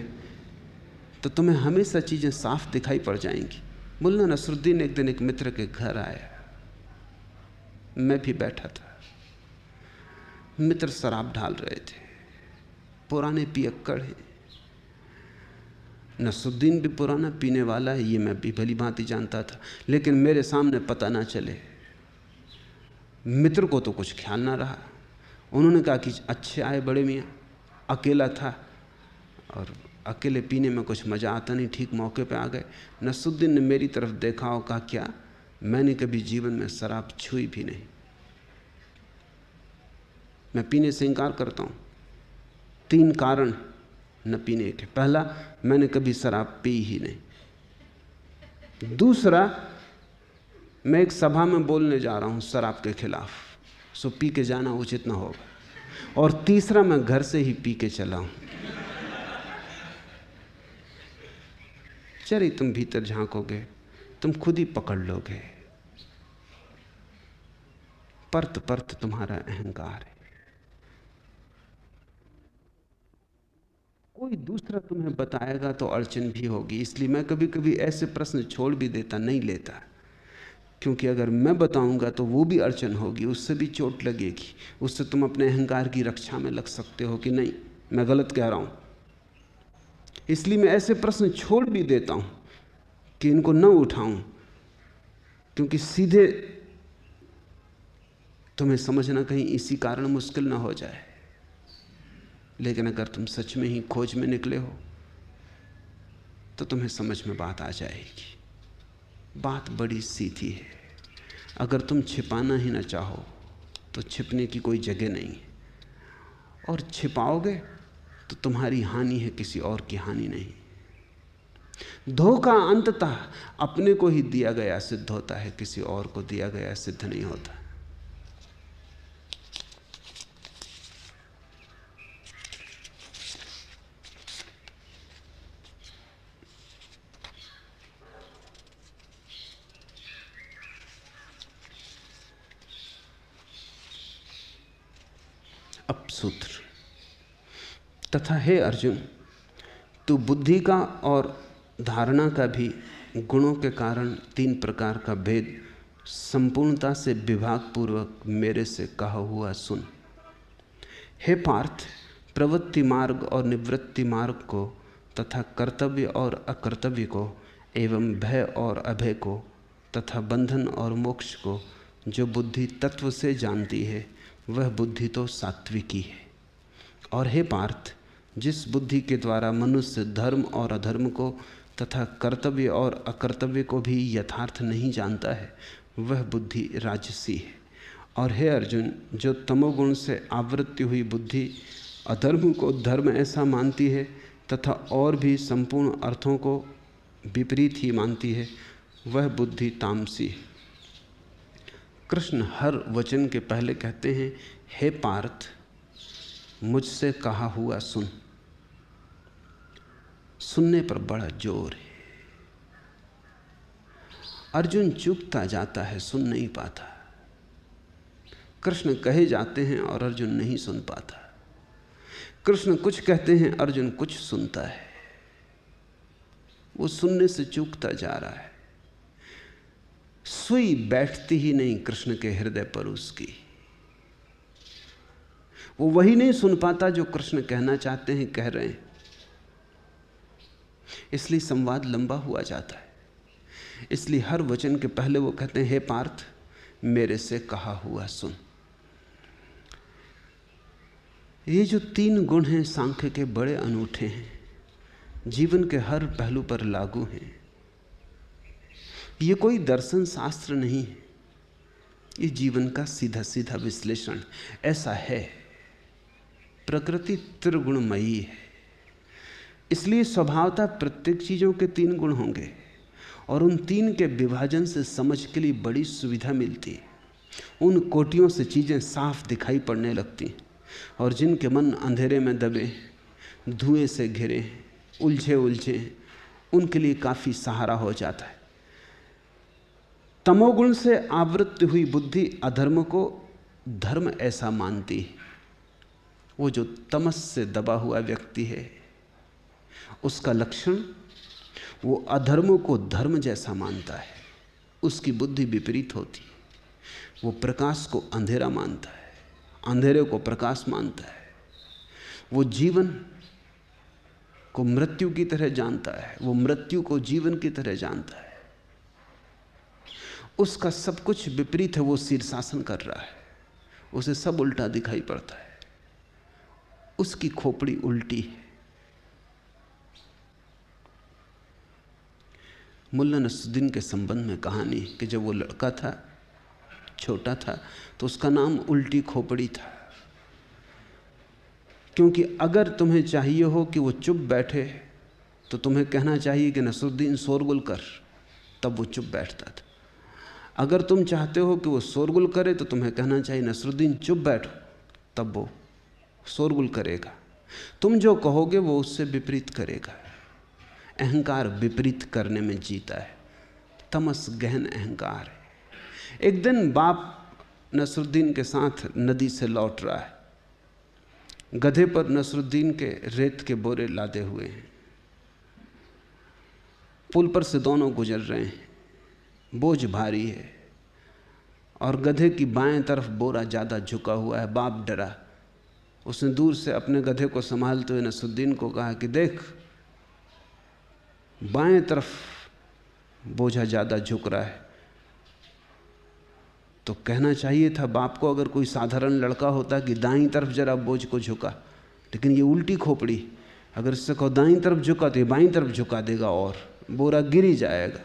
तो तुम्हें हमेशा चीजें साफ दिखाई पड़ जाएंगी। मुल्ला नसरुद्दीन एक दिन एक मित्र के घर आया, मैं भी बैठा था। मित्र शराब ढाल रहे थे, पुराने पियक्कड़ हैं। नसरुद्दीन भी पुराना पीने वाला है, ये मैं भी भली भांति जानता था। लेकिन मेरे सामने पता ना चले। मित्र को तो कुछ ख्याल ना रहा। उन्होंने कहा कि अच्छे आए बड़े मियाँ। अकेला था और अकेले पीने में कुछ मज़ा आता नहीं, ठीक मौके पे आ गए। नसरुद्दीन ने मेरी तरफ देखा और कहा, क्या? मैंने कभी जीवन में शराब छुई भी नहीं, मैं पीने से इनकार करता हूँ। 3 कारण न पीने के। पहला, मैंने कभी शराब पी ही नहीं। दूसरा, मैं एक सभा में बोलने जा रहा हूँ शराब के खिलाफ, सो पी के जाना उचित ना होगा। और तीसरा, मैं घर से ही पी के चला हूँ। चलिए, तुम भीतर झांकोगे तुम खुद ही पकड़ लोगे। परत परत तुम्हारा अहंकार है। कोई दूसरा तुम्हें बताएगा तो अड़चन भी होगी। इसलिए मैं कभी कभी ऐसे प्रश्न छोड़ भी देता, नहीं लेता। क्योंकि अगर मैं बताऊंगा तो वो भी अड़चन होगी, उससे भी चोट लगेगी। उससे तुम अपने अहंकार की रक्षा में लग सकते हो कि नहीं मैं गलत कह रहा हूं। इसलिए मैं ऐसे प्रश्न छोड़ भी देता हूं कि इनको न उठाऊं, क्योंकि सीधे तुम्हें समझना कहीं इसी कारण मुश्किल ना हो जाए। लेकिन अगर तुम सच में ही खोज में निकले हो तो तुम्हें समझ में बात आ जाएगी। बात बड़ी सीधी है। अगर तुम छिपाना ही ना चाहो तो छिपने की कोई जगह नहीं है, और छिपाओगे तो तुम्हारी हानि है, किसी और की हानि नहीं। धोखा अंततः अपने को ही दिया गया सिद्ध होता है, किसी और को दिया गया सिद्ध नहीं होता। अब सूत्र, तथा हे अर्जुन, तू बुद्धि का और धारणा का भी गुणों के कारण 3 प्रकार का भेद संपूर्णता से विभाग पूर्वक मेरे से कहा हुआ सुन। हे पार्थ, प्रवृत्ति मार्ग और निवृत्ति मार्ग को तथा कर्तव्य और अकर्तव्य को एवं भय और अभय को तथा बंधन और मोक्ष को जो बुद्धि तत्व से जानती है वह बुद्धि तो सात्विकी है। और हे पार्थ, जिस बुद्धि के द्वारा मनुष्य धर्म और अधर्म को तथा कर्तव्य और अकर्तव्य को भी यथार्थ नहीं जानता है वह बुद्धि राजसी है। और हे अर्जुन, जो तमोगुण से आवृत्ति हुई बुद्धि अधर्म को धर्म ऐसा मानती है तथा और भी संपूर्ण अर्थों को विपरीत ही मानती है, वह बुद्धि तामसी है। कृष्ण हर वचन के पहले कहते हैं, हे पार्थ, मुझसे कहा हुआ सुन। सुनने पर बड़ा जोर है। अर्जुन चूकता जाता है, सुन नहीं पाता। कृष्ण कहे जाते हैं और अर्जुन नहीं सुन पाता। कृष्ण कुछ कहते हैं, अर्जुन कुछ सुनता है। वो सुनने से चूकता जा रहा है। सुई बैठती ही नहीं कृष्ण के हृदय पर उसकी। वो वही नहीं सुन पाता जो कृष्ण कहना चाहते हैं, कह रहे हैं। इसलिए संवाद लंबा हुआ जाता है। इसलिए हर वचन के पहले वो कहते हैं, हे पार्थ, मेरे से कहा हुआ सुन। ये जो 3 गुण हैं सांख्य के, बड़े अनूठे हैं, जीवन के हर पहलू पर लागू हैं। ये कोई दर्शन शास्त्र नहीं है, ये जीवन का सीधा सीधा विश्लेषण। ऐसा है, प्रकृति त्रिगुणमयी है। इसलिए स्वभावतः प्रत्येक चीज़ों के 3 गुण होंगे और उन 3 के विभाजन से समझ के लिए बड़ी सुविधा मिलती है। उन कोटियों से चीज़ें साफ दिखाई पड़ने लगती हैं और जिनके मन अंधेरे में दबे, धुएं से घिरे, उलझे उलझे, उनके लिए काफ़ी सहारा हो जाता है। तमोगुण से आवृत्ति हुई बुद्धि अधर्म को धर्म ऐसा मानती है। वो जो तमस से दबा हुआ व्यक्ति है, उसका लक्षण वो अधर्म को धर्म जैसा मानता है। उसकी बुद्धि विपरीत होती है। वो प्रकाश को अंधेरा मानता है, अंधेरे को प्रकाश मानता है। वो जीवन को मृत्यु की तरह जानता है, वो मृत्यु को जीवन की तरह जानता है। उसका सब कुछ विपरीत है। वो शीर्षासन कर रहा है, उसे सब उल्टा दिखाई पड़ता है। उसकी खोपड़ी उल्टी है। मुल्ला नसरुद्दीन के संबंध में कहानी कि जब वो लड़का था, छोटा था, तो उसका नाम उल्टी खोपड़ी था। क्योंकि अगर तुम्हें चाहिए हो कि वो चुप बैठे तो तुम्हें कहना चाहिए कि नसरुद्दीन शोरगुल कर, तब वो चुप बैठता था। अगर तुम चाहते हो कि वो शोरगुल करे तो तुम्हें कहना चाहिए नसरुद्दीन चुप बैठो, तब वो शोरगुल करेगा। तुम जो कहोगे वो उससे विपरीत करेगा। अहंकार विपरीत करने में जीता है। तमस गहन अहंकार है। एक दिन बाप नसरुद्दीन के साथ नदी से लौट रहा है। गधे पर नसरुद्दीन के रेत के बोरे लादे हुए हैं। पुल पर से दोनों गुजर रहे हैं। बोझ भारी है और गधे की बाएं तरफ बोरा ज़्यादा झुका हुआ है। बाप डरा। उसने दूर से अपने गधे को संभालते हुए नसरुद्दीन को कहा कि देख, बाएं तरफ बोझा ज़्यादा झुक रहा है। तो कहना चाहिए था बाप को, अगर कोई साधारण लड़का होता, कि दाईं तरफ जरा बोझ को झुका। लेकिन ये उल्टी खोपड़ी, अगर इससे कहो दाईं तरफ झुका तो ये बाईं तरफ झुका देगा और बोरा गिर ही जाएगा।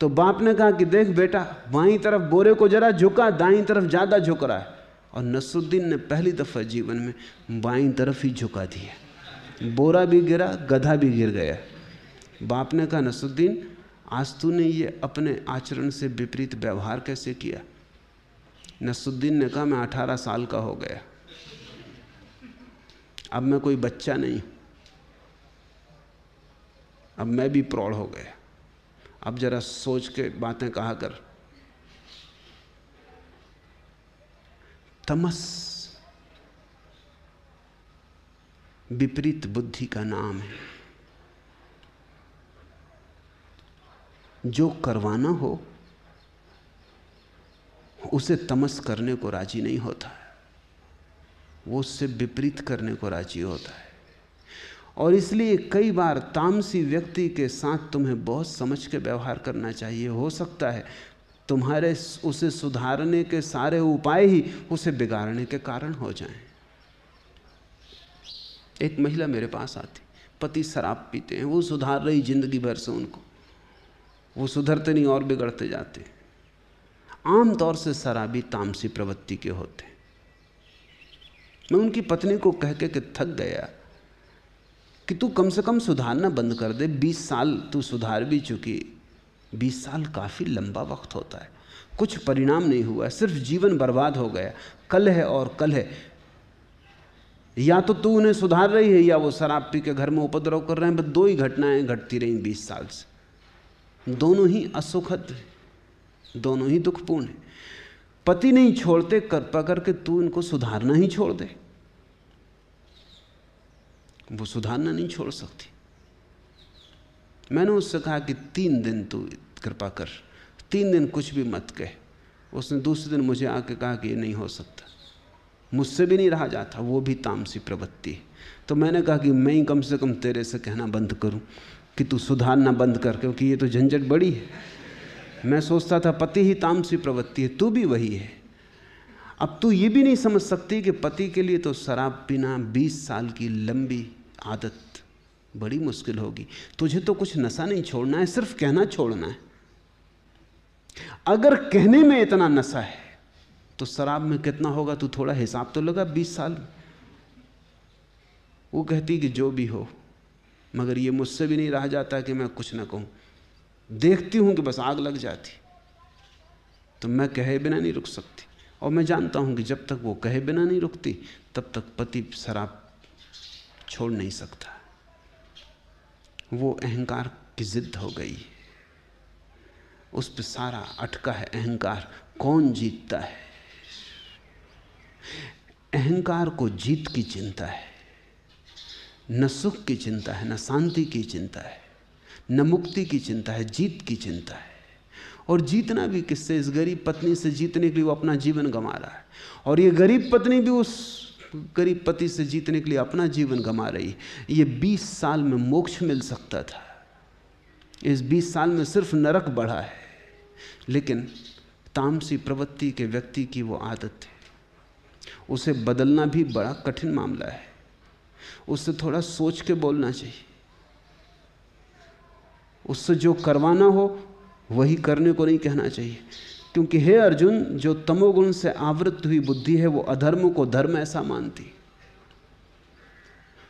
तो बाप ने कहा कि देख बेटा, बाईं तरफ बोरे को जरा झुका, दाईं तरफ ज़्यादा झुक रहा है। और नसरुद्दीन ने पहली दफ़ा जीवन में बाईं तरफ ही झुका दिया। बोरा भी गिरा, गधा भी गिर गया। बाप ने कहा नसरुद्दीन, आज तूने ये अपने आचरण से विपरीत व्यवहार कैसे किया? नसरुद्दीन ने कहा, मैं 18 साल का हो गया, अब मैं कोई बच्चा नहीं, अब मैं भी प्रौढ़ हो गया, अब जरा सोच के बातें कहा कर। तमस विपरीत बुद्धि का नाम है। जो करवाना हो उसे तमस करने को राजी नहीं होता है, वो उससे विपरीत करने को राजी होता है। और इसलिए कई बार तामसी व्यक्ति के साथ तुम्हें बहुत समझ के व्यवहार करना चाहिए। हो सकता है तुम्हारे उसे सुधारने के सारे उपाय ही उसे बिगाड़ने के कारण हो जाएं। एक महिला मेरे पास आती, पति शराब पीते हैं, वो सुधार रही जिंदगी भर से उनको, वो सुधरते नहीं और बिगड़ते जाते। आमतौर से शराबी तामसी प्रवृत्ति के होते हैं। मैं उनकी पत्नी को कह के थक गया कि तू कम से कम सुधारना बंद कर दे। 20 साल तू सुधार भी चुकी। 20 साल काफ़ी लंबा वक्त होता है। कुछ परिणाम नहीं हुआ, सिर्फ जीवन बर्बाद हो गया। कल है और कल है। या तो तू उन्हें सुधार रही है या वो शराब पी के घर में उपद्रव कर रहे हैं। बस 2 ही घटनाएं घटती रहीं 20 साल से। दोनों ही असुखद, दोनों ही दुखपूर्ण है। पति नहीं छोड़ते, कृपा करके तू इनको सुधारना ही छोड़ दे। वो सुधारना नहीं छोड़ सकती। मैंने उससे कहा कि 3 दिन तू कृपा कर, 3 दिन कुछ भी मत कह। उसने दूसरे दिन मुझे आके कहा कि ये नहीं हो सकता, मुझसे भी नहीं रहा जाता। वो भी तामसी प्रवृत्ति है। तो मैंने कहा कि मैं ही कम से कम तेरे से कहना बंद करूं कि तू सुधारना बंद कर, क्योंकि ये तो झंझट बड़ी है। मैं सोचता था पति ही तामसी प्रवृत्ति है, तू भी वही है। अब तू ये भी नहीं समझ सकती कि पति के लिए तो शराब पीना 20 साल की लंबी आदत बड़ी मुश्किल होगी। तुझे तो कुछ नशा नहीं छोड़ना है, सिर्फ कहना छोड़ना है। अगर कहने में इतना नशा है तो शराब में कितना होगा, तू थोड़ा हिसाब तो लगा 20 साल में। वो कहती कि जो भी हो, मगर ये मुझसे भी नहीं रहा जाता कि मैं कुछ ना कहूं। देखती हूं कि बस आग लग जाती, तो मैं कहे बिना नहीं रुक सकती। और मैं जानता हूं कि जब तक वो कहे बिना नहीं रुकती तब तक पति शराब छोड़ नहीं सकता। वो अहंकार की जिद हो गई, उस पर सारा अटका है अहंकार। कौन जीतता है? अहंकार को जीत की चिंता है, न सुख की चिंता है, न शांति की चिंता है, न मुक्ति की चिंता है, जीत की चिंता है। और जीतना भी किससे? इस गरीब पत्नी से जीतने के लिए वो अपना जीवन गंवा रहा है, और ये गरीब पत्नी भी उस गरीब पति से जीतने के लिए अपना जीवन गंवा रही है। ये 20 साल में मोक्ष मिल सकता था, इस 20 साल में सिर्फ नरक बढ़ा है। लेकिन तामसी प्रवृत्ति के व्यक्ति की वो आदत है, उसे बदलना भी बड़ा कठिन मामला है। उससे थोड़ा सोच के बोलना चाहिए। उससे जो करवाना हो वही करने को नहीं कहना चाहिए। क्योंकि हे अर्जुन, जो तमोगुण से आवृत हुई बुद्धि है वो अधर्म को धर्म ऐसा मानती,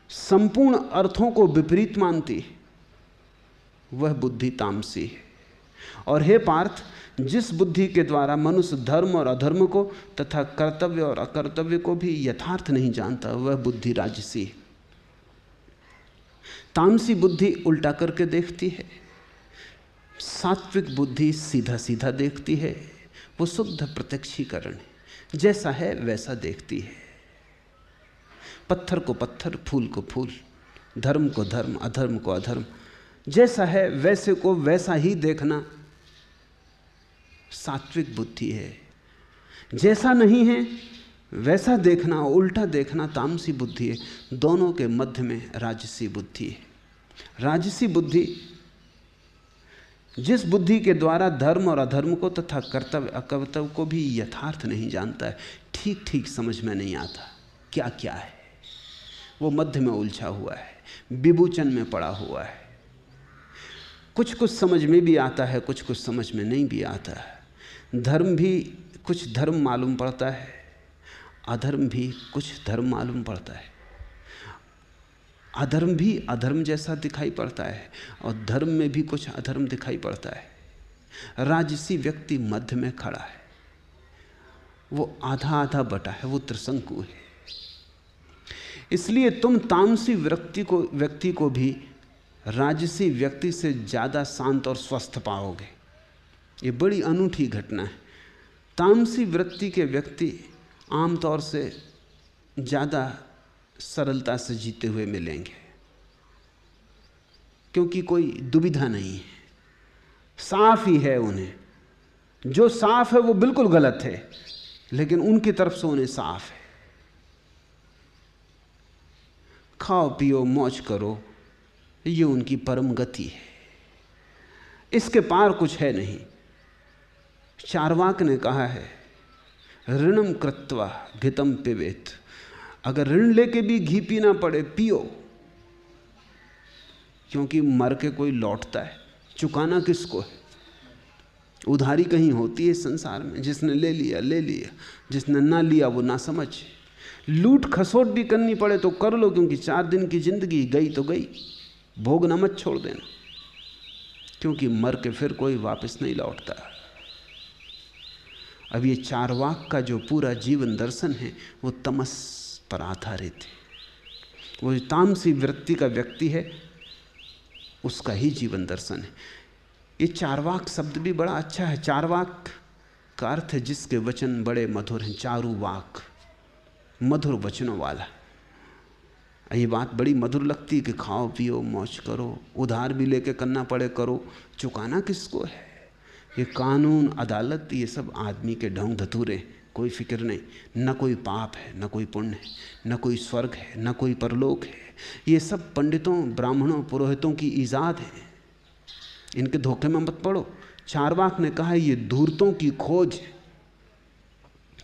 संपूर्ण अर्थों को विपरीत मानती, वह बुद्धि तामसी है। और हे पार्थ, जिस बुद्धि के द्वारा मनुष्य धर्म और अधर्म को तथा कर्तव्य और अकर्तव्य को भी यथार्थ नहीं जानता, वह बुद्धि राजसी है। तामसी बुद्धि उल्टा करके देखती है, सात्विक बुद्धि सीधा सीधा देखती है। वो शुद्ध प्रत्यक्षीकरण है, जैसा है वैसा देखती है। पत्थर को पत्थर, फूल को फूल, धर्म को धर्म, अधर्म को अधर्म, जैसा है वैसे को वैसा ही देखना सात्विक बुद्धि है। जैसा नहीं है वैसा देखना, उल्टा देखना तामसी बुद्धि है। दोनों के मध्य में राजसी बुद्धि है। राजसी बुद्धि जिस बुद्धि के द्वारा धर्म और अधर्म को तथा कर्तव्य अकर्तव्य को भी यथार्थ नहीं जानता है, ठीक ठीक समझ में नहीं आता क्या क्या है, वो मध्य में उलझा हुआ है, विभूचन में पड़ा हुआ है। कुछ कुछ समझ में भी आता है, कुछ कुछ समझ में नहीं भी आता है। धर्म भी कुछ धर्म मालूम पड़ता है, अधर्म भी कुछ धर्म मालूम पड़ता है। अधर्म भी अधर्म जैसा दिखाई पड़ता है और धर्म में भी कुछ अधर्म दिखाई पड़ता है। राजसी व्यक्ति मध्य में खड़ा है, वो आधा आधा बटा है, वो त्रिशंकु है। इसलिए तुम तामसी व्यक्ति को भी राजसी व्यक्ति से ज़्यादा शांत और स्वस्थ पाओगे। ये बड़ी अनूठी घटना है। तामसी वृत्ति के व्यक्ति आमतौर से ज़्यादा सरलता से जीते हुए मिलेंगे, क्योंकि कोई दुविधा नहीं है, साफ ही है। उन्हें जो साफ है वो बिल्कुल गलत है, लेकिन उनकी तरफ से उन्हें साफ है। खाओ पियो मौज करो, ये उनकी परम गति है, इसके पार कुछ है नहीं। चार्वाक ने कहा है, ऋणम कृत्वा घितम पिबेत। अगर ऋण लेके भी घी पीना पड़े पियो, क्योंकि मर के कोई लौटता है, चुकाना किसको है? उधारी कहीं होती है संसार में, जिसने ले लिया ले लिया, जिसने ना लिया वो ना समझ। लूट खसोट भी करनी पड़े तो कर लो, क्योंकि 4 दिन की जिंदगी गई तो गई, भोगना मत छोड़ देना, क्योंकि मर के फिर कोई वापस नहीं लौटता। अब ये चारवाक का जो पूरा जीवन दर्शन है वो तमस पर आधारित है। वो जो तामसी वृत्ति का व्यक्ति है उसका ही जीवन दर्शन है। ये चारवाक शब्द भी बड़ा अच्छा है। चारवाक का अर्थ है जिसके वचन बड़े मधुर हैं। चारु वाक, मधुर वचनों वाला। ये बात बड़ी मधुर लगती है कि खाओ पियो मौज करो, उधार भी लेके करना पड़े करो, चुकाना किसको है। ये कानून अदालत ये सब आदमी के ढोंग धतूरे, कोई फिक्र नहीं। न कोई पाप है, न कोई पुण्य है, न कोई स्वर्ग है, न कोई परलोक है। ये सब पंडितों ब्राह्मणों पुरोहितों की ईजाद है, इनके धोखे में मत पड़ो। चारवाक ने कहा ये धूर्तों की खोज है।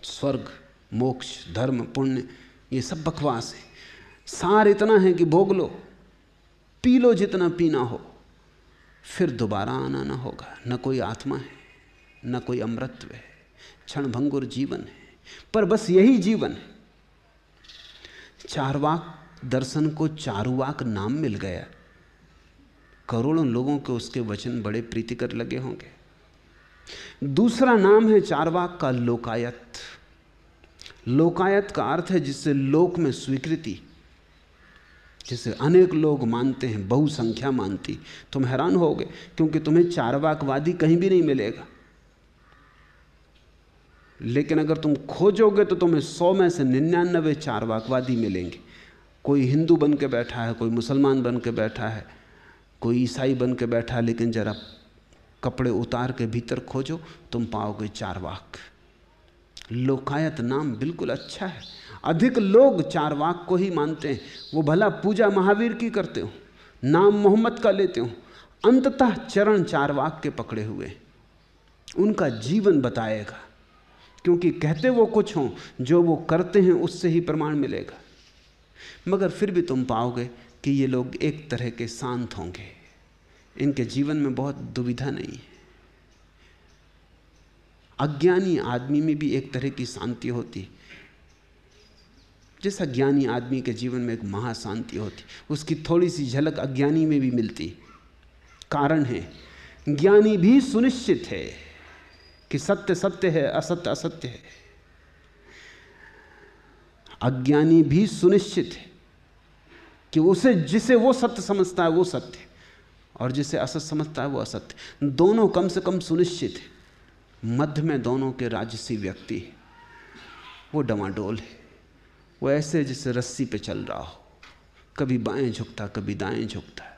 स्वर्ग मोक्ष धर्म पुण्य ये सब बकवास है। सार इतना है कि भोग लो, पी लो जितना पीना हो, फिर दोबारा आना ना होगा। न कोई आत्मा है, न कोई अमृतत्व है, क्षणभंगुर जीवन है। पर बस यही जीवन है। चारवाक दर्शन को चारुवाक नाम मिल गया। करोड़ों लोगों के उसके वचन बड़े प्रीतिकर लगे होंगे। दूसरा नाम है चारवाक का लोकायत। लोकायत का अर्थ है जिससे लोक में स्वीकृति, जिसे अनेक लोग मानते हैं, बहुसंख्या मानती। तुम हैरान होगे क्योंकि तुम्हें चारवाकवादी कहीं भी नहीं मिलेगा, लेकिन अगर तुम खोजोगे तो तुम्हें 100 में से 99 चारवाकवादी मिलेंगे। कोई हिंदू बन के बैठा है, कोई मुसलमान बन के बैठा है, कोई ईसाई बन के बैठा है, लेकिन जरा कपड़े उतार के भीतर खोजो तुम पाओगे चारवाक। लोकायत नाम बिल्कुल अच्छा है। अधिक लोग चारवाक को ही मानते हैं। वो भला पूजा महावीर की करते हो, नाम मोहम्मद का लेते हो, अंततः चरण चारवाक के पकड़े हुए। उनका जीवन बताएगा, क्योंकि कहते वो कुछ हों, जो वो करते हैं उससे ही प्रमाण मिलेगा। मगर फिर भी तुम पाओगे कि ये लोग एक तरह के शांत होंगे, इनके जीवन में बहुत दुविधा नहीं है। अज्ञानी आदमी में भी एक तरह की शांति होती है, जैसा ज्ञानी आदमी के जीवन में एक महाशांति होती, उसकी थोड़ी सी झलक अज्ञानी में भी मिलती। कारण है ज्ञानी भी सुनिश्चित है कि सत्य सत्य है, असत्य असत्य है। अज्ञानी भी सुनिश्चित है कि उसे जिसे वो सत्य समझता है वो सत्य, और जिसे असत्य समझता है वो असत्य। दोनों कम से कम सुनिश्चित है। मध्य में दोनों के राजसी व्यक्ति है, वो डमाडोल है। वो ऐसे जैसे रस्सी पे चल रहा हो, कभी बाएं झुकता कभी दाएं झुकता है।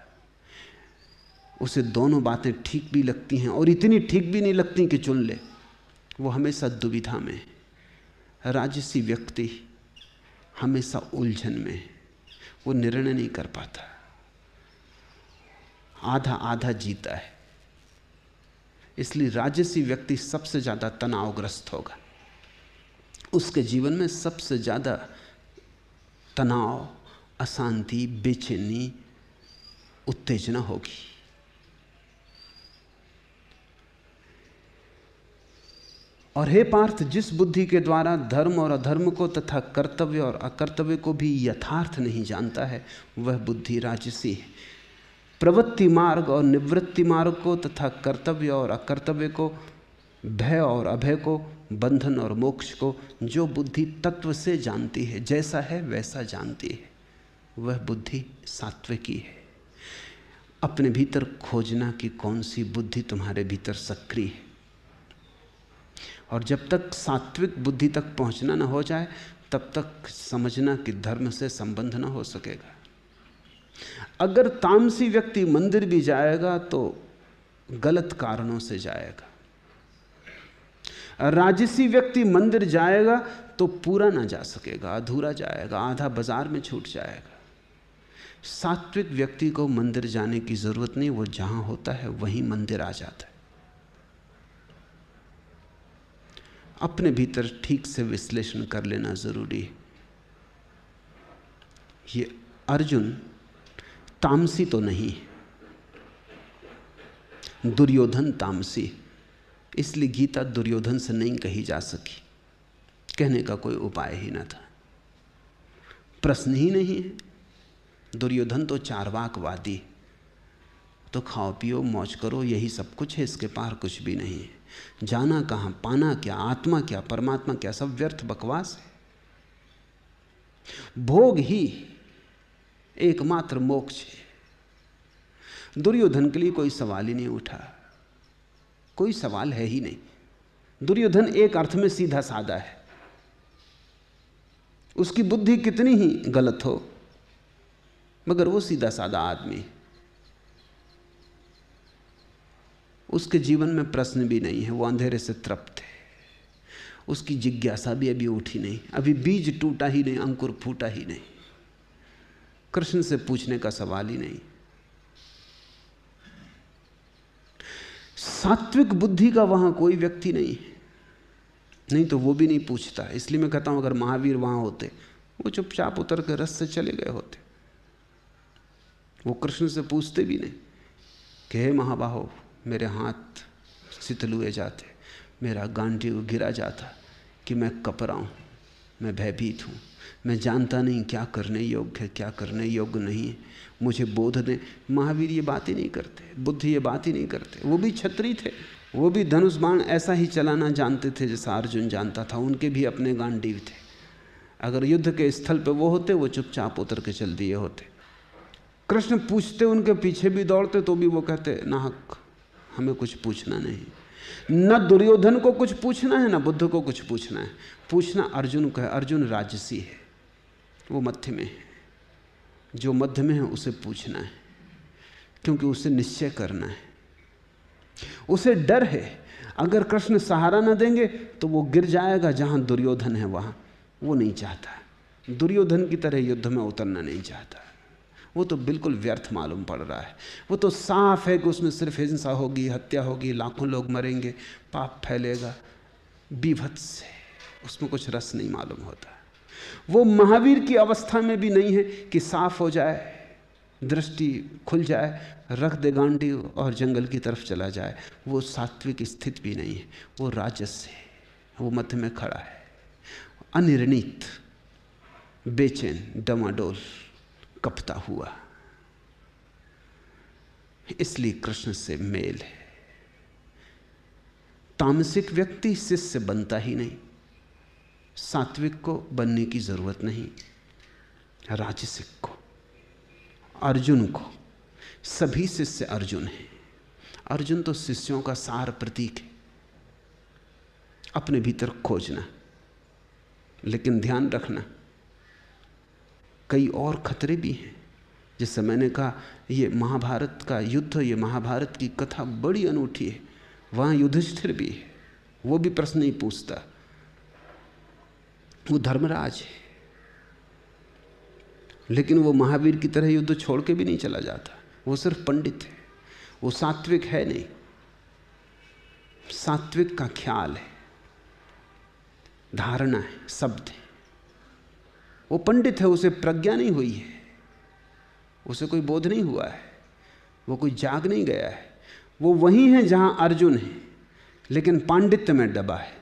उसे दोनों बातें ठीक भी लगती हैं और इतनी ठीक भी नहीं लगती कि चुन ले। वो हमेशा दुविधा में है। राजसी व्यक्ति हमेशा उलझन में है, वो निर्णय नहीं कर पाता, आधा आधा जीता है। इसलिए राजसी व्यक्ति सबसे ज़्यादा तनावग्रस्त होगा। उसके जीवन में सबसे ज़्यादा तनाव, अशांति, बेचैनी, उत्तेजना होगी। और हे पार्थ, जिस बुद्धि के द्वारा धर्म और अधर्म को तथा कर्तव्य और अकर्तव्य को भी यथार्थ नहीं जानता है, वह बुद्धि राजसी है। प्रवृत्ति मार्ग और निवृत्ति मार्ग को तथा कर्तव्य और अकर्तव्य को, भय और अभय को, बंधन और मोक्ष को जो बुद्धि तत्व से जानती है, जैसा है वैसा जानती है, वह बुद्धि सात्विकी है। अपने भीतर खोजना कि कौन सी बुद्धि तुम्हारे भीतर सक्रिय है, और जब तक सात्विक बुद्धि तक पहुंचना न हो जाए तब तक समझना कि धर्म से संबंध न हो सकेगा। अगर तामसी व्यक्ति मंदिर भी जाएगा तो गलत कारणों से जाएगा, राजसी व्यक्ति मंदिर जाएगा तो पूरा ना जा सकेगा, अधूरा जाएगा, आधा बाजार में छूट जाएगा। सात्विक व्यक्ति को मंदिर जाने की जरूरत नहीं, वो जहां होता है वहीं मंदिर आ जाता है। अपने भीतर ठीक से विश्लेषण कर लेना जरूरी है। ये अर्जुन तामसी तो नहीं है, दुर्योधन तामसी, इसलिए गीता दुर्योधन से नहीं कही जा सकी, कहने का कोई उपाय ही न था, प्रश्न ही नहीं है। दुर्योधन तो चार्वाकवादी, तो खाओ पियो मौज करो, यही सब कुछ है, इसके पार कुछ भी नहीं है। जाना कहाँ, पाना क्या, आत्मा क्या, परमात्मा क्या, सब व्यर्थ बकवास है। भोग ही एकमात्र मोक्ष है। दुर्योधन के लिए कोई सवाल ही नहीं उठा, कोई सवाल है ही नहीं। दुर्योधन एक अर्थ में सीधा साधा है, उसकी बुद्धि कितनी ही गलत हो मगर वो सीधा साधा आदमी है। उसके जीवन में प्रश्न भी नहीं है, वो अंधेरे से तृप्त है। उसकी जिज्ञासा भी अभी उठी नहीं, अभी बीज टूटा ही नहीं, अंकुर फूटा ही नहीं, कृष्ण से पूछने का सवाल ही नहीं। सात्विक बुद्धि का वहां कोई व्यक्ति नहीं है, नहीं तो वो भी नहीं पूछता। इसलिए मैं कहता हूं अगर महावीर वहां होते, वो चुपचाप उतर के रस से चले गए होते। वो कृष्ण से पूछते भी नहीं कि हे महाबाहो, मेरे हाथ शिथिल हुए जाते, मेरा गांडीव गिरा जाता कि मैं कपरा हूँ, मैं भयभीत हूँ, मैं जानता नहीं क्या करने योग्य है, क्या करने योग्य नहीं है, मुझे बोध दें। महावीर ये बात ही नहीं करते, बुद्ध ये बात ही नहीं करते। वो भी क्षत्रिय थे, वो भी धनुष बाण ऐसा ही चलाना जानते थे जैसा अर्जुन जानता था, उनके भी अपने गांडीव थे। अगर युद्ध के स्थल पे वो होते, वो चुपचाप उतर के चल दिए होते। कृष्ण पूछते, उनके पीछे भी दौड़ते, तो भी वो कहते नाहक, हमें कुछ पूछना नहीं। न दुर्योधन को कुछ पूछना है, न बुद्ध को कुछ पूछना है। पूछना अर्जुन को है। अर्जुन राजसी है, वो मध्य में है। जो मध्य में है उसे पूछना है, क्योंकि उसे निश्चय करना है, उसे डर है। अगर कृष्ण सहारा न देंगे तो वो गिर जाएगा जहां दुर्योधन है वहां। वो नहीं चाहता, दुर्योधन की तरह युद्ध में उतरना नहीं चाहता। वो तो बिल्कुल व्यर्थ मालूम पड़ रहा है। वो तो साफ है कि उसमें सिर्फ हिंसा होगी, हत्या होगी, लाखों लोग मरेंगे, पाप फैलेगा, बीभत्स है, उसमें कुछ रस नहीं मालूम होता। वो महावीर की अवस्था में भी नहीं है कि साफ हो जाए, दृष्टि खुल जाए, रख दे गांडी और जंगल की तरफ चला जाए। वो सात्विक स्थिति भी नहीं है, वो राजस है। वो मध्य में खड़ा है, अनिर्णित, बेचैन, डमाडोल, कपता हुआ। इसलिए कृष्ण से मेल है। तामसिक व्यक्ति शिष्य बनता ही नहीं, सात्विक को बनने की जरूरत नहीं, राजसिक को, अर्जुन को। सभी शिष्य अर्जुन हैं। अर्जुन तो शिष्यों का सार प्रतीक है। अपने भीतर खोजना, लेकिन ध्यान रखना कई और खतरे भी हैं। जैसे मैंने कहा, ये महाभारत का युद्ध, ये महाभारत की कथा बड़ी अनूठी है। वहाँ युधिष्ठिर भी है, वो भी प्रश्न नहीं पूछता, वो धर्मराज है, लेकिन वो महावीर की तरह युद्ध छोड़ के भी नहीं चला जाता। वो सिर्फ पंडित है, वो सात्विक है नहीं। सात्विक का ख्याल है, धारणा है, शब्द है। वो पंडित है, उसे प्रज्ञा नहीं हुई है, उसे कोई बोध नहीं हुआ है, वो कोई जाग नहीं गया है। वो वहीं है जहां अर्जुन है, लेकिन पांडित्य में दबा है।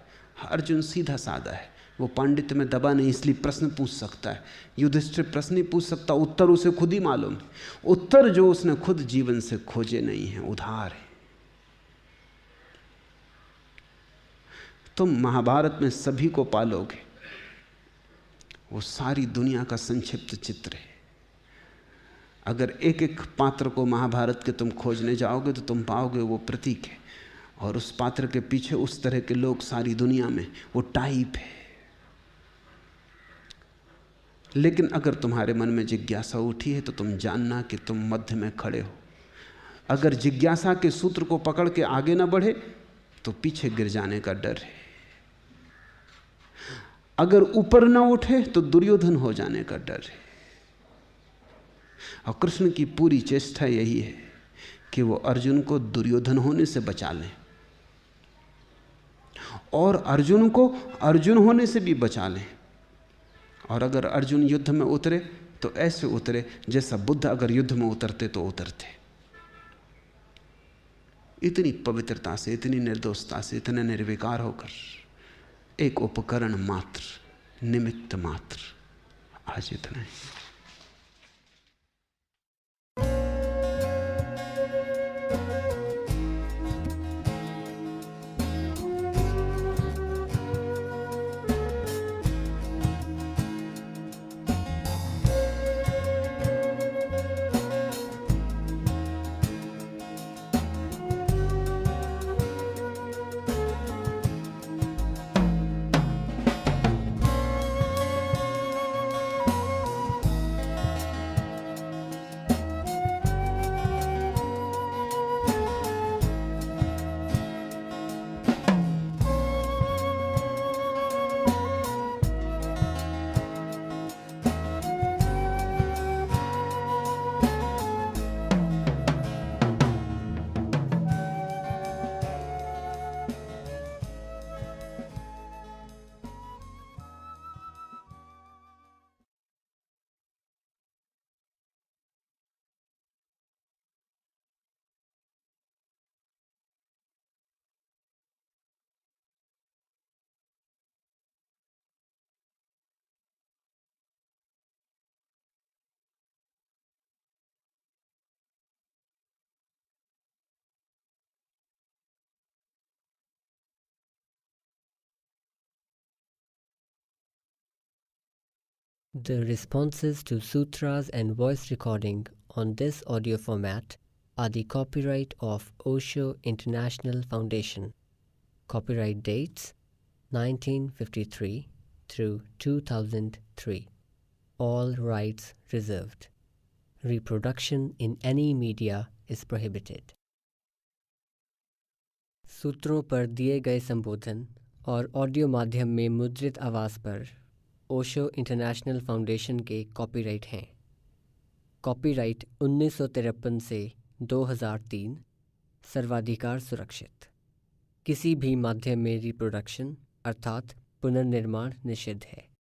अर्जुन सीधा साधा है, वो पांडित्य में दबा नहीं, इसलिए प्रश्न पूछ सकता है। युधिष्ठिर प्रश्न नहीं पूछ सकता, उत्तर उसे खुद ही मालूम है। उत्तर जो उसने खुद जीवन से खोजे नहीं है, उधार है। तुम महाभारत में सभी को पालोगे, वो सारी दुनिया का संक्षिप्त चित्र है। अगर एक एक पात्र को महाभारत के तुम खोजने जाओगे तो तुम पाओगे वो प्रतीक है, और उस पात्र के पीछे उस तरह के लोग सारी दुनिया में, वो टाइप है। लेकिन अगर तुम्हारे मन में जिज्ञासा उठी है तो तुम जानना कि तुम मध्य में खड़े हो। अगर जिज्ञासा के सूत्र को पकड़ के आगे ना बढ़े तो पीछे गिर जाने का डर है। अगर ऊपर ना उठे तो दुर्योधन हो जाने का डर है। और कृष्ण की पूरी चेष्टा यही है कि वो अर्जुन को दुर्योधन होने से बचा लें, और अर्जुन को अर्जुन होने से भी बचा लें। और अगर अर्जुन युद्ध में उतरे तो ऐसे उतरे जैसा बुद्ध अगर युद्ध में उतरते तो उतरते। इतनी पवित्रता से, इतनी निर्दोषता से, इतने निर्विकार होकर, एक उपकरण मात्र, निमित्त मात्र। आज इतना ही। The responses to sutras and voice recording on this audio format are the copyright of Osho International Foundation. Copyright dates 1953 through 2003. All rights reserved. Reproduction in any media is prohibited. सूत्रों पर दिए गए संबोधन और ऑडियो माध्यम में मुद्रित आवाज़ पर ओशो इंटरनेशनल फाउंडेशन के कॉपीराइट हैं। कॉपीराइट 1953 से 2003, सर्वाधिकार सुरक्षित। किसी भी माध्यम में रिप्रोडक्शन अर्थात पुनर्निर्माण निषिद्ध है।